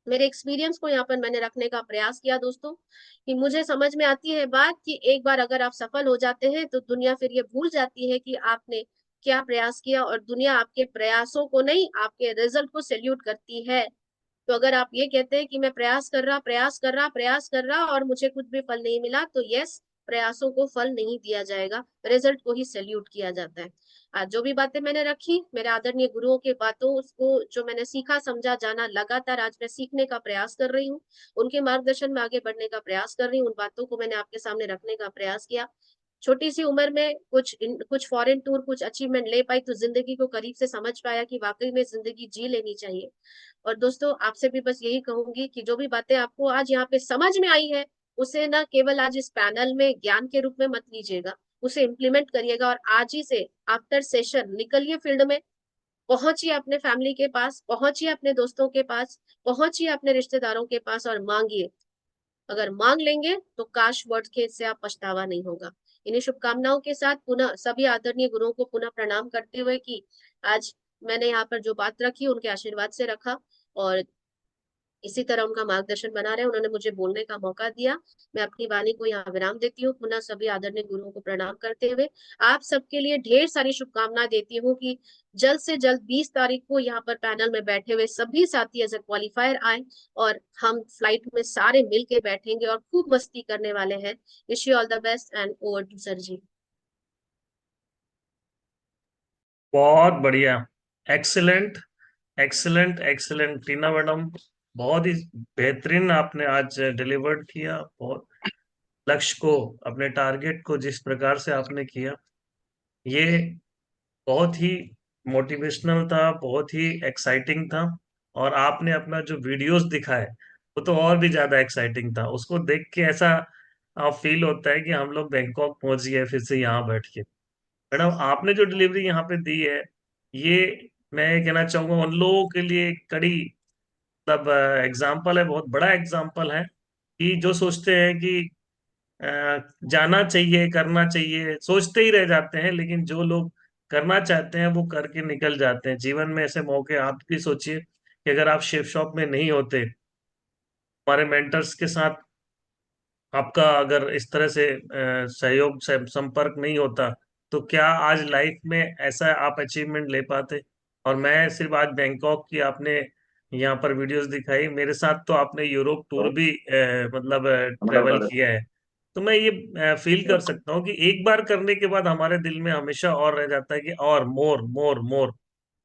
मेरे एक्सपीरियंस को यहाँ पर मैंने रखने का प्रयास किया दोस्तों, कि मुझे समझ में आती है बात कि एक बार अगर आप सफल हो जाते हैं तो दुनिया फिर ये भूल जाती है कि आपने क्या प्रयास किया, और दुनिया आपके प्रयासों को नहीं आपके रिजल्ट को सैल्यूट करती है। तो अगर आप ये कहते हैं कि मैं प्रयास कर रहा और मुझे कुछ भी फल नहीं मिला, तो यस, प्रयासों को फल नहीं दिया जाएगा, रिजल्ट को ही सैल्यूट किया जाता है। आज जो भी बातें मैंने रखी, मेरे आदरणीय गुरुओं के बातों, उसको जो मैंने सीखा समझा जाना, लगातार आज मैं सीखने का प्रयास कर रही हूँ, उनके मार्गदर्शन में आगे बढ़ने का प्रयास कर रही हूँ, उन बातों को मैंने आपके सामने रखने का प्रयास किया। छोटी सी उम्र में कुछ फॉरेन टूर, कुछ अचीवमेंट ले पाई, तो जिंदगी को करीब से समझ पाया कि वाकई में जिंदगी जी लेनी चाहिए। और दोस्तों, आपसे भी बस यही कहूंगी कि जो भी बातें आपको आज यहाँ पे समझ में आई है, उसे ना केवल आज इस पैनल में ज्ञान के रूप में मत लीजिएगा, उसे इम्प्लीमेंट करिएगा, और आज ही से आफ्टर सेशन निकलिए फील्ड में, पहुंचिए अपने फैमिली के पास, पहुंचिए अपने दोस्तों के पास, पहुंचिए अपने रिश्तेदारों के पास और मांगिए। अगर मांग लेंगे तो काश वर्ड के से आप पछतावा नहीं होगा। इन्हीं शुभकामनाओं के साथ पुनः सभी आदरणीय गुरुओं को पुनः प्रणाम करते हुए कि आज मैंने यहाँ पर जो बात रखी उनके आशीर्वाद से रखा, और इसी तरह उनका मार्गदर्शन बना रहे, उन्होंने मुझे बोलने का मौका दिया। मैं अपनी वाणी को यहाँ विराम देती हूँ, पुनः सभी आदरणीय गुरुओं को प्रणाम करते हुए आप सबके लिए ढेर सारी शुभकामनाएं देती हूँ कि जल्द से जल्द 20 तारीख को यहाँ पर पैनल में बैठे हुए सभी साथी एज ए क्वालिफायर आए, और हम फ्लाइट में सारे मिल के बैठेंगे और खूब मस्ती करने वाले हैं। Wish you all the best and over to sir ji. बहुत बढ़िया, excellent, excellent, excellent Tina madam, बहुत ही बेहतरीन आपने आज डिलीवर्ड किया। बहुत लक्ष्य को, अपने टारगेट को जिस प्रकार से आपने किया, ये बहुत ही मोटिवेशनल था, बहुत ही एक्साइटिंग था। और आपने अपना जो वीडियोस दिखाए वो तो और भी ज्यादा एक्साइटिंग था। उसको देख के ऐसा फील होता है कि हम लोग बैंकॉक पहुंच गए फिर से यहाँ बैठ के। मैडम, आपने जो डिलीवरी यहाँ पे दी है, ये मैं कहना चाहूंगा उन लोगों के लिए एक कड़ी मतलब एग्जाम्पल है, बहुत बड़ा एग्जाम्पल है कि जो सोचते हैं कि अ, जाना चाहिए, करना चाहिए, सोचते ही रह जाते हैं, लेकिन जो लोग करना चाहते हैं वो करके निकल जाते हैं। जीवन में ऐसे मौके आप भी सोचिए कि अगर आप शेफ शॉप में नहीं होते, हमारे मेंटर्स के साथ आपका अगर इस तरह से सहयोग से संपर्क नहीं होता, तो क्या आज लाइफ में ऐसा आप अचीवमेंट ले पाते। और मैं सिर्फ आज बैंकॉक की आपने यहाँ पर वीडियोस दिखाई, मेरे साथ तो आपने यूरोप टूर भी मतलब ट्रेवल किया है। तो मैं ये फील कर सकता हूँ कि एक बार करने के बाद हमारे दिल में हमेशा और रह जाता है कि और मोर मोर मोर।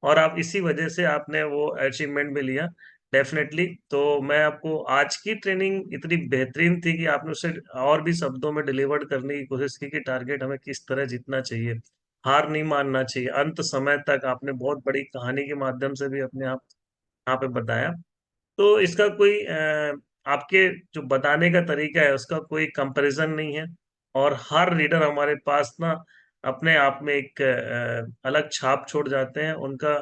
और आप इसी वजह से आपने वो अचीवमेंट भी लिया, डेफिनेटली। तो मैं आपको आज की ट्रेनिंग इतनी बेहतरीन थी कि आपने उसे और भी शब्दों में डिलीवर करने की कोशिश की कि टारगेट हमें किस तरह जीतना चाहिए, हार नहीं मानना चाहिए, अंत समय तक आपने बहुत बड़ी कहानी के माध्यम से भी अपने आप यहाँ पे बताया। तो इसका कोई आपके जो बताने का तरीका है उसका कोई कंपैरिजन नहीं है। और हर रीडर हमारे पास ना अपने आप में एक अलग छाप छोड़ जाते हैं। उनका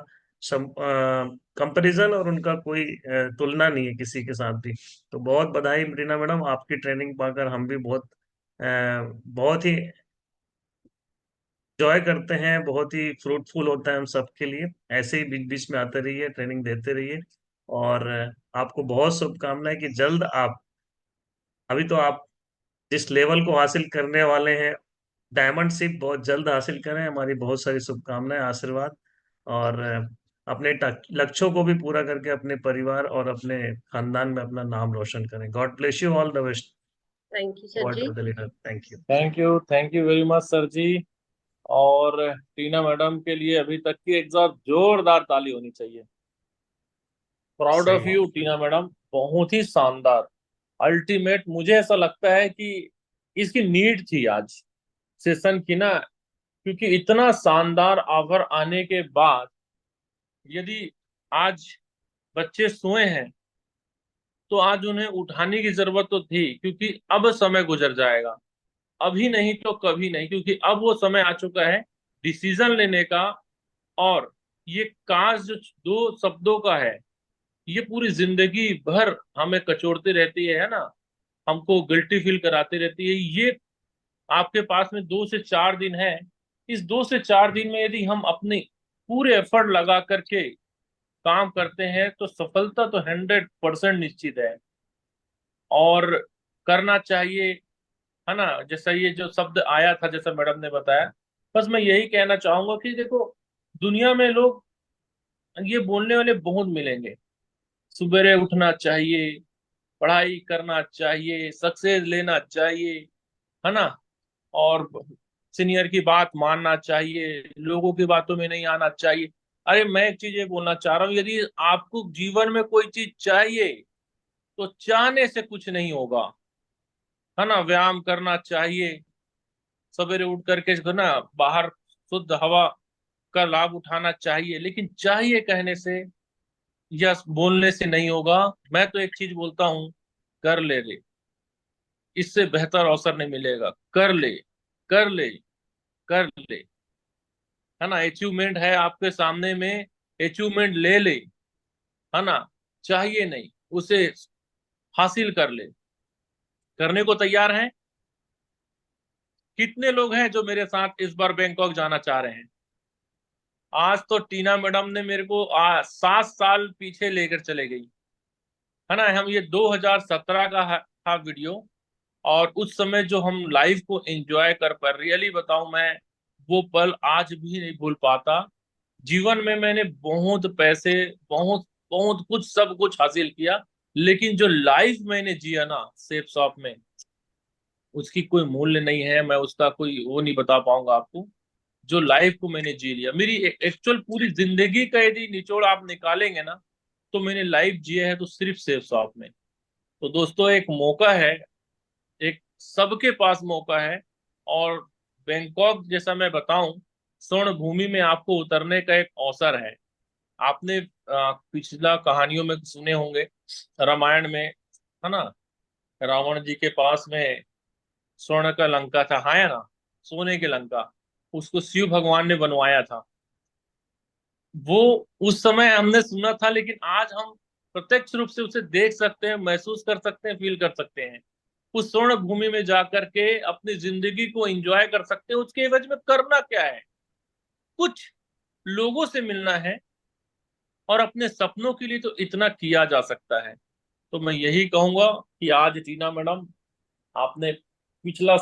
कंपैरिजन और उनका कोई तुलना नहीं है किसी के साथ भी। तो बहुत बधाई रीना मैडम, आपकी ट्रेनिंग पाकर हम भी बहुत ही एंजॉय करते हैं, बहुत ही फ्रूटफुल होता है हम सबके लिए। ऐसे ही बीच बीच में आते रहिए, ट्रेनिंग देते रहिए। और आपको बहुत शुभकामनाएं कि जल्द आप, अभी तो आप जिस लेवल को हासिल करने वाले हैं, डायमंड शिप बहुत जल्द हासिल करें। हमारी बहुत सारी शुभकामनाएं, आशीर्वाद। और अपने लक्ष्यों को भी पूरा करके अपने परिवार और अपने खानदान में अपना नाम रोशन करें। God bless you, all the best. Thank you sir ji. Leader, thank you. Thank you very much sir ji. और टीना मैडम के लिए अभी तक की एक साथ जोरदार ताली होनी चाहिए। प्राउड सही ऑफ बात। यू टीना मैडम, बहुत ही शानदार, अल्टीमेट। मुझे ऐसा लगता है कि इसकी नीड थी आज सेशन की ना, क्योंकि इतना शानदार ऑफर आने के बाद यदि आज बच्चे सोए हैं तो आज उन्हें उठाने की जरूरत तो थी, क्योंकि अब समय गुजर जाएगा, अभी नहीं तो कभी नहीं, क्योंकि अब वो समय आ चुका है डिसीजन लेने का। और ये काश जो दो शब्दों का है, ये पूरी जिंदगी भर हमें कचोड़ती रहती है ना, हमको गिल्टी फील कराती रहती है। ये आपके पास में 2 से 4 दिन है, इस 2 से 4 दिन में यदि हम अपनी पूरे एफर्ट लगा करके काम करते हैं तो सफलता तो 100% निश्चित है। और करना चाहिए, है ना। जैसा ये जो शब्द आया था, जैसा मैडम ने बताया, बस मैं यही कहना चाहूंगा कि देखो, दुनिया में लोग ये बोलने वाले बहुत मिलेंगे, सुबेरे उठना चाहिए, पढ़ाई करना चाहिए, सक्सेस लेना चाहिए, है ना, और सीनियर की बात मानना चाहिए, लोगों की बातों में नहीं आना चाहिए। अरे मैं एक चीज ये बोलना चाह रहा हूँ, यदि आपको जीवन में कोई चीज चाहिए तो चाहने से कुछ नहीं होगा, है ना। व्यायाम करना चाहिए, सवेरे उठ करके जो है ना बाहर शुद्ध हवा का लाभ उठाना चाहिए, लेकिन चाहिए कहने से या बोलने से नहीं होगा। मैं तो एक चीज बोलता हूँ, कर ले रे, इससे बेहतर अवसर नहीं मिलेगा। कर ले, कर ले, कर ले, है ना। अचीवमेंट है आपके सामने में, अचीवमेंट ले ले, है ना। चाहिए नहीं, उसे हासिल कर ले। करने को तैयार हैं? कितने लोग हैं जो मेरे साथ इस बार बैंकॉक जाना चाह रहे हैं? आज तो टीना मैडम ने मेरे को 7 साल पीछे लेकर चले गई, है ना। हम ये 2017 का था वीडियो, और उस समय जो हम लाइफ को एंजॉय कर पाए, रियली बताऊं मैं वो पल आज भी नहीं भूल पाता। जीवन में मैंने बहुत पैसे, बहुत बहुत कुछ, सब कुछ हासिल किया, लेकिन जो लाइफ मैंने जिया ना सेफ शॉप में, उसकी कोई मूल्य नहीं है। मैं उसका कोई वो नहीं बता पाऊंगा आपको। जो लाइफ को मैंने जी लिया, मेरी एक्चुअल पूरी जिंदगी का यदि निचोड़ आप निकालेंगे ना, तो मैंने लाइफ जिया है तो सिर्फ सेफ शॉप में। तो दोस्तों एक मौका है, एक सबके पास मौका है। और बैंकॉक जैसा मैं बताऊं, स्वर्ण भूमि में आपको उतरने का एक अवसर है। आपने पिछला कहानियों में सुने होंगे, रामायण में, है ना, रावण जी के पास में स्वर्ण का लंका था, हाँ, है ना, सोने की लंका, उसको शिव भगवान ने बनवाया था। वो उस समय हमने सुना था, लेकिन आज हम प्रत्यक्ष रूप से उसे देख सकते हैं, महसूस कर सकते हैं, फील कर सकते हैं। उस स्वर्ण भूमि में जाकर के अपनी जिंदगी को एंजॉय कर सकते हैं। उसके एवज में करना क्या है? कुछ लोगों से मिलना है, और अपने सपनों के लिए तो इतना किया जा सकता है। तो मैं यही कहूंगा कि आज टीना मैडम, आपने पिछले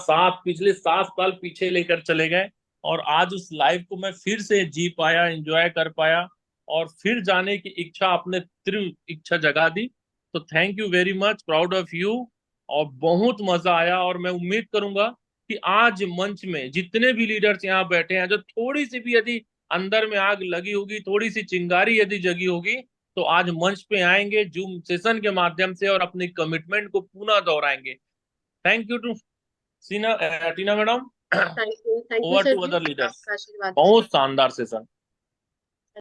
7 साल पीछे लेकर चले गए, और आज उस लाइफ को मैं फिर से जी पाया, एंजॉय कर पाया, और फिर जाने की इच्छा, आपने तीव्र इच्छा जगा दी। तो thank you very much, proud of you. और बहुत मजा आया, और मैं उम्मीद करूंगा कि आज मंच में जितने भी लीडर्स यहाँ बैठे हैं, जो थोड़ी सी भी यदि अंदर में आग लगी होगी, थोड़ी सी चिंगारी यदि जगी होगी, तो आज मंच पे आएंगे जूम सेशन के माध्यम से और अपनी कमिटमेंट को पुनः दोहराएंगे। Thank you to Tina madam. Thank you over sir to ji, other leaders. आपका आशीर्वाद है बहुत सर। शानदार सेशन।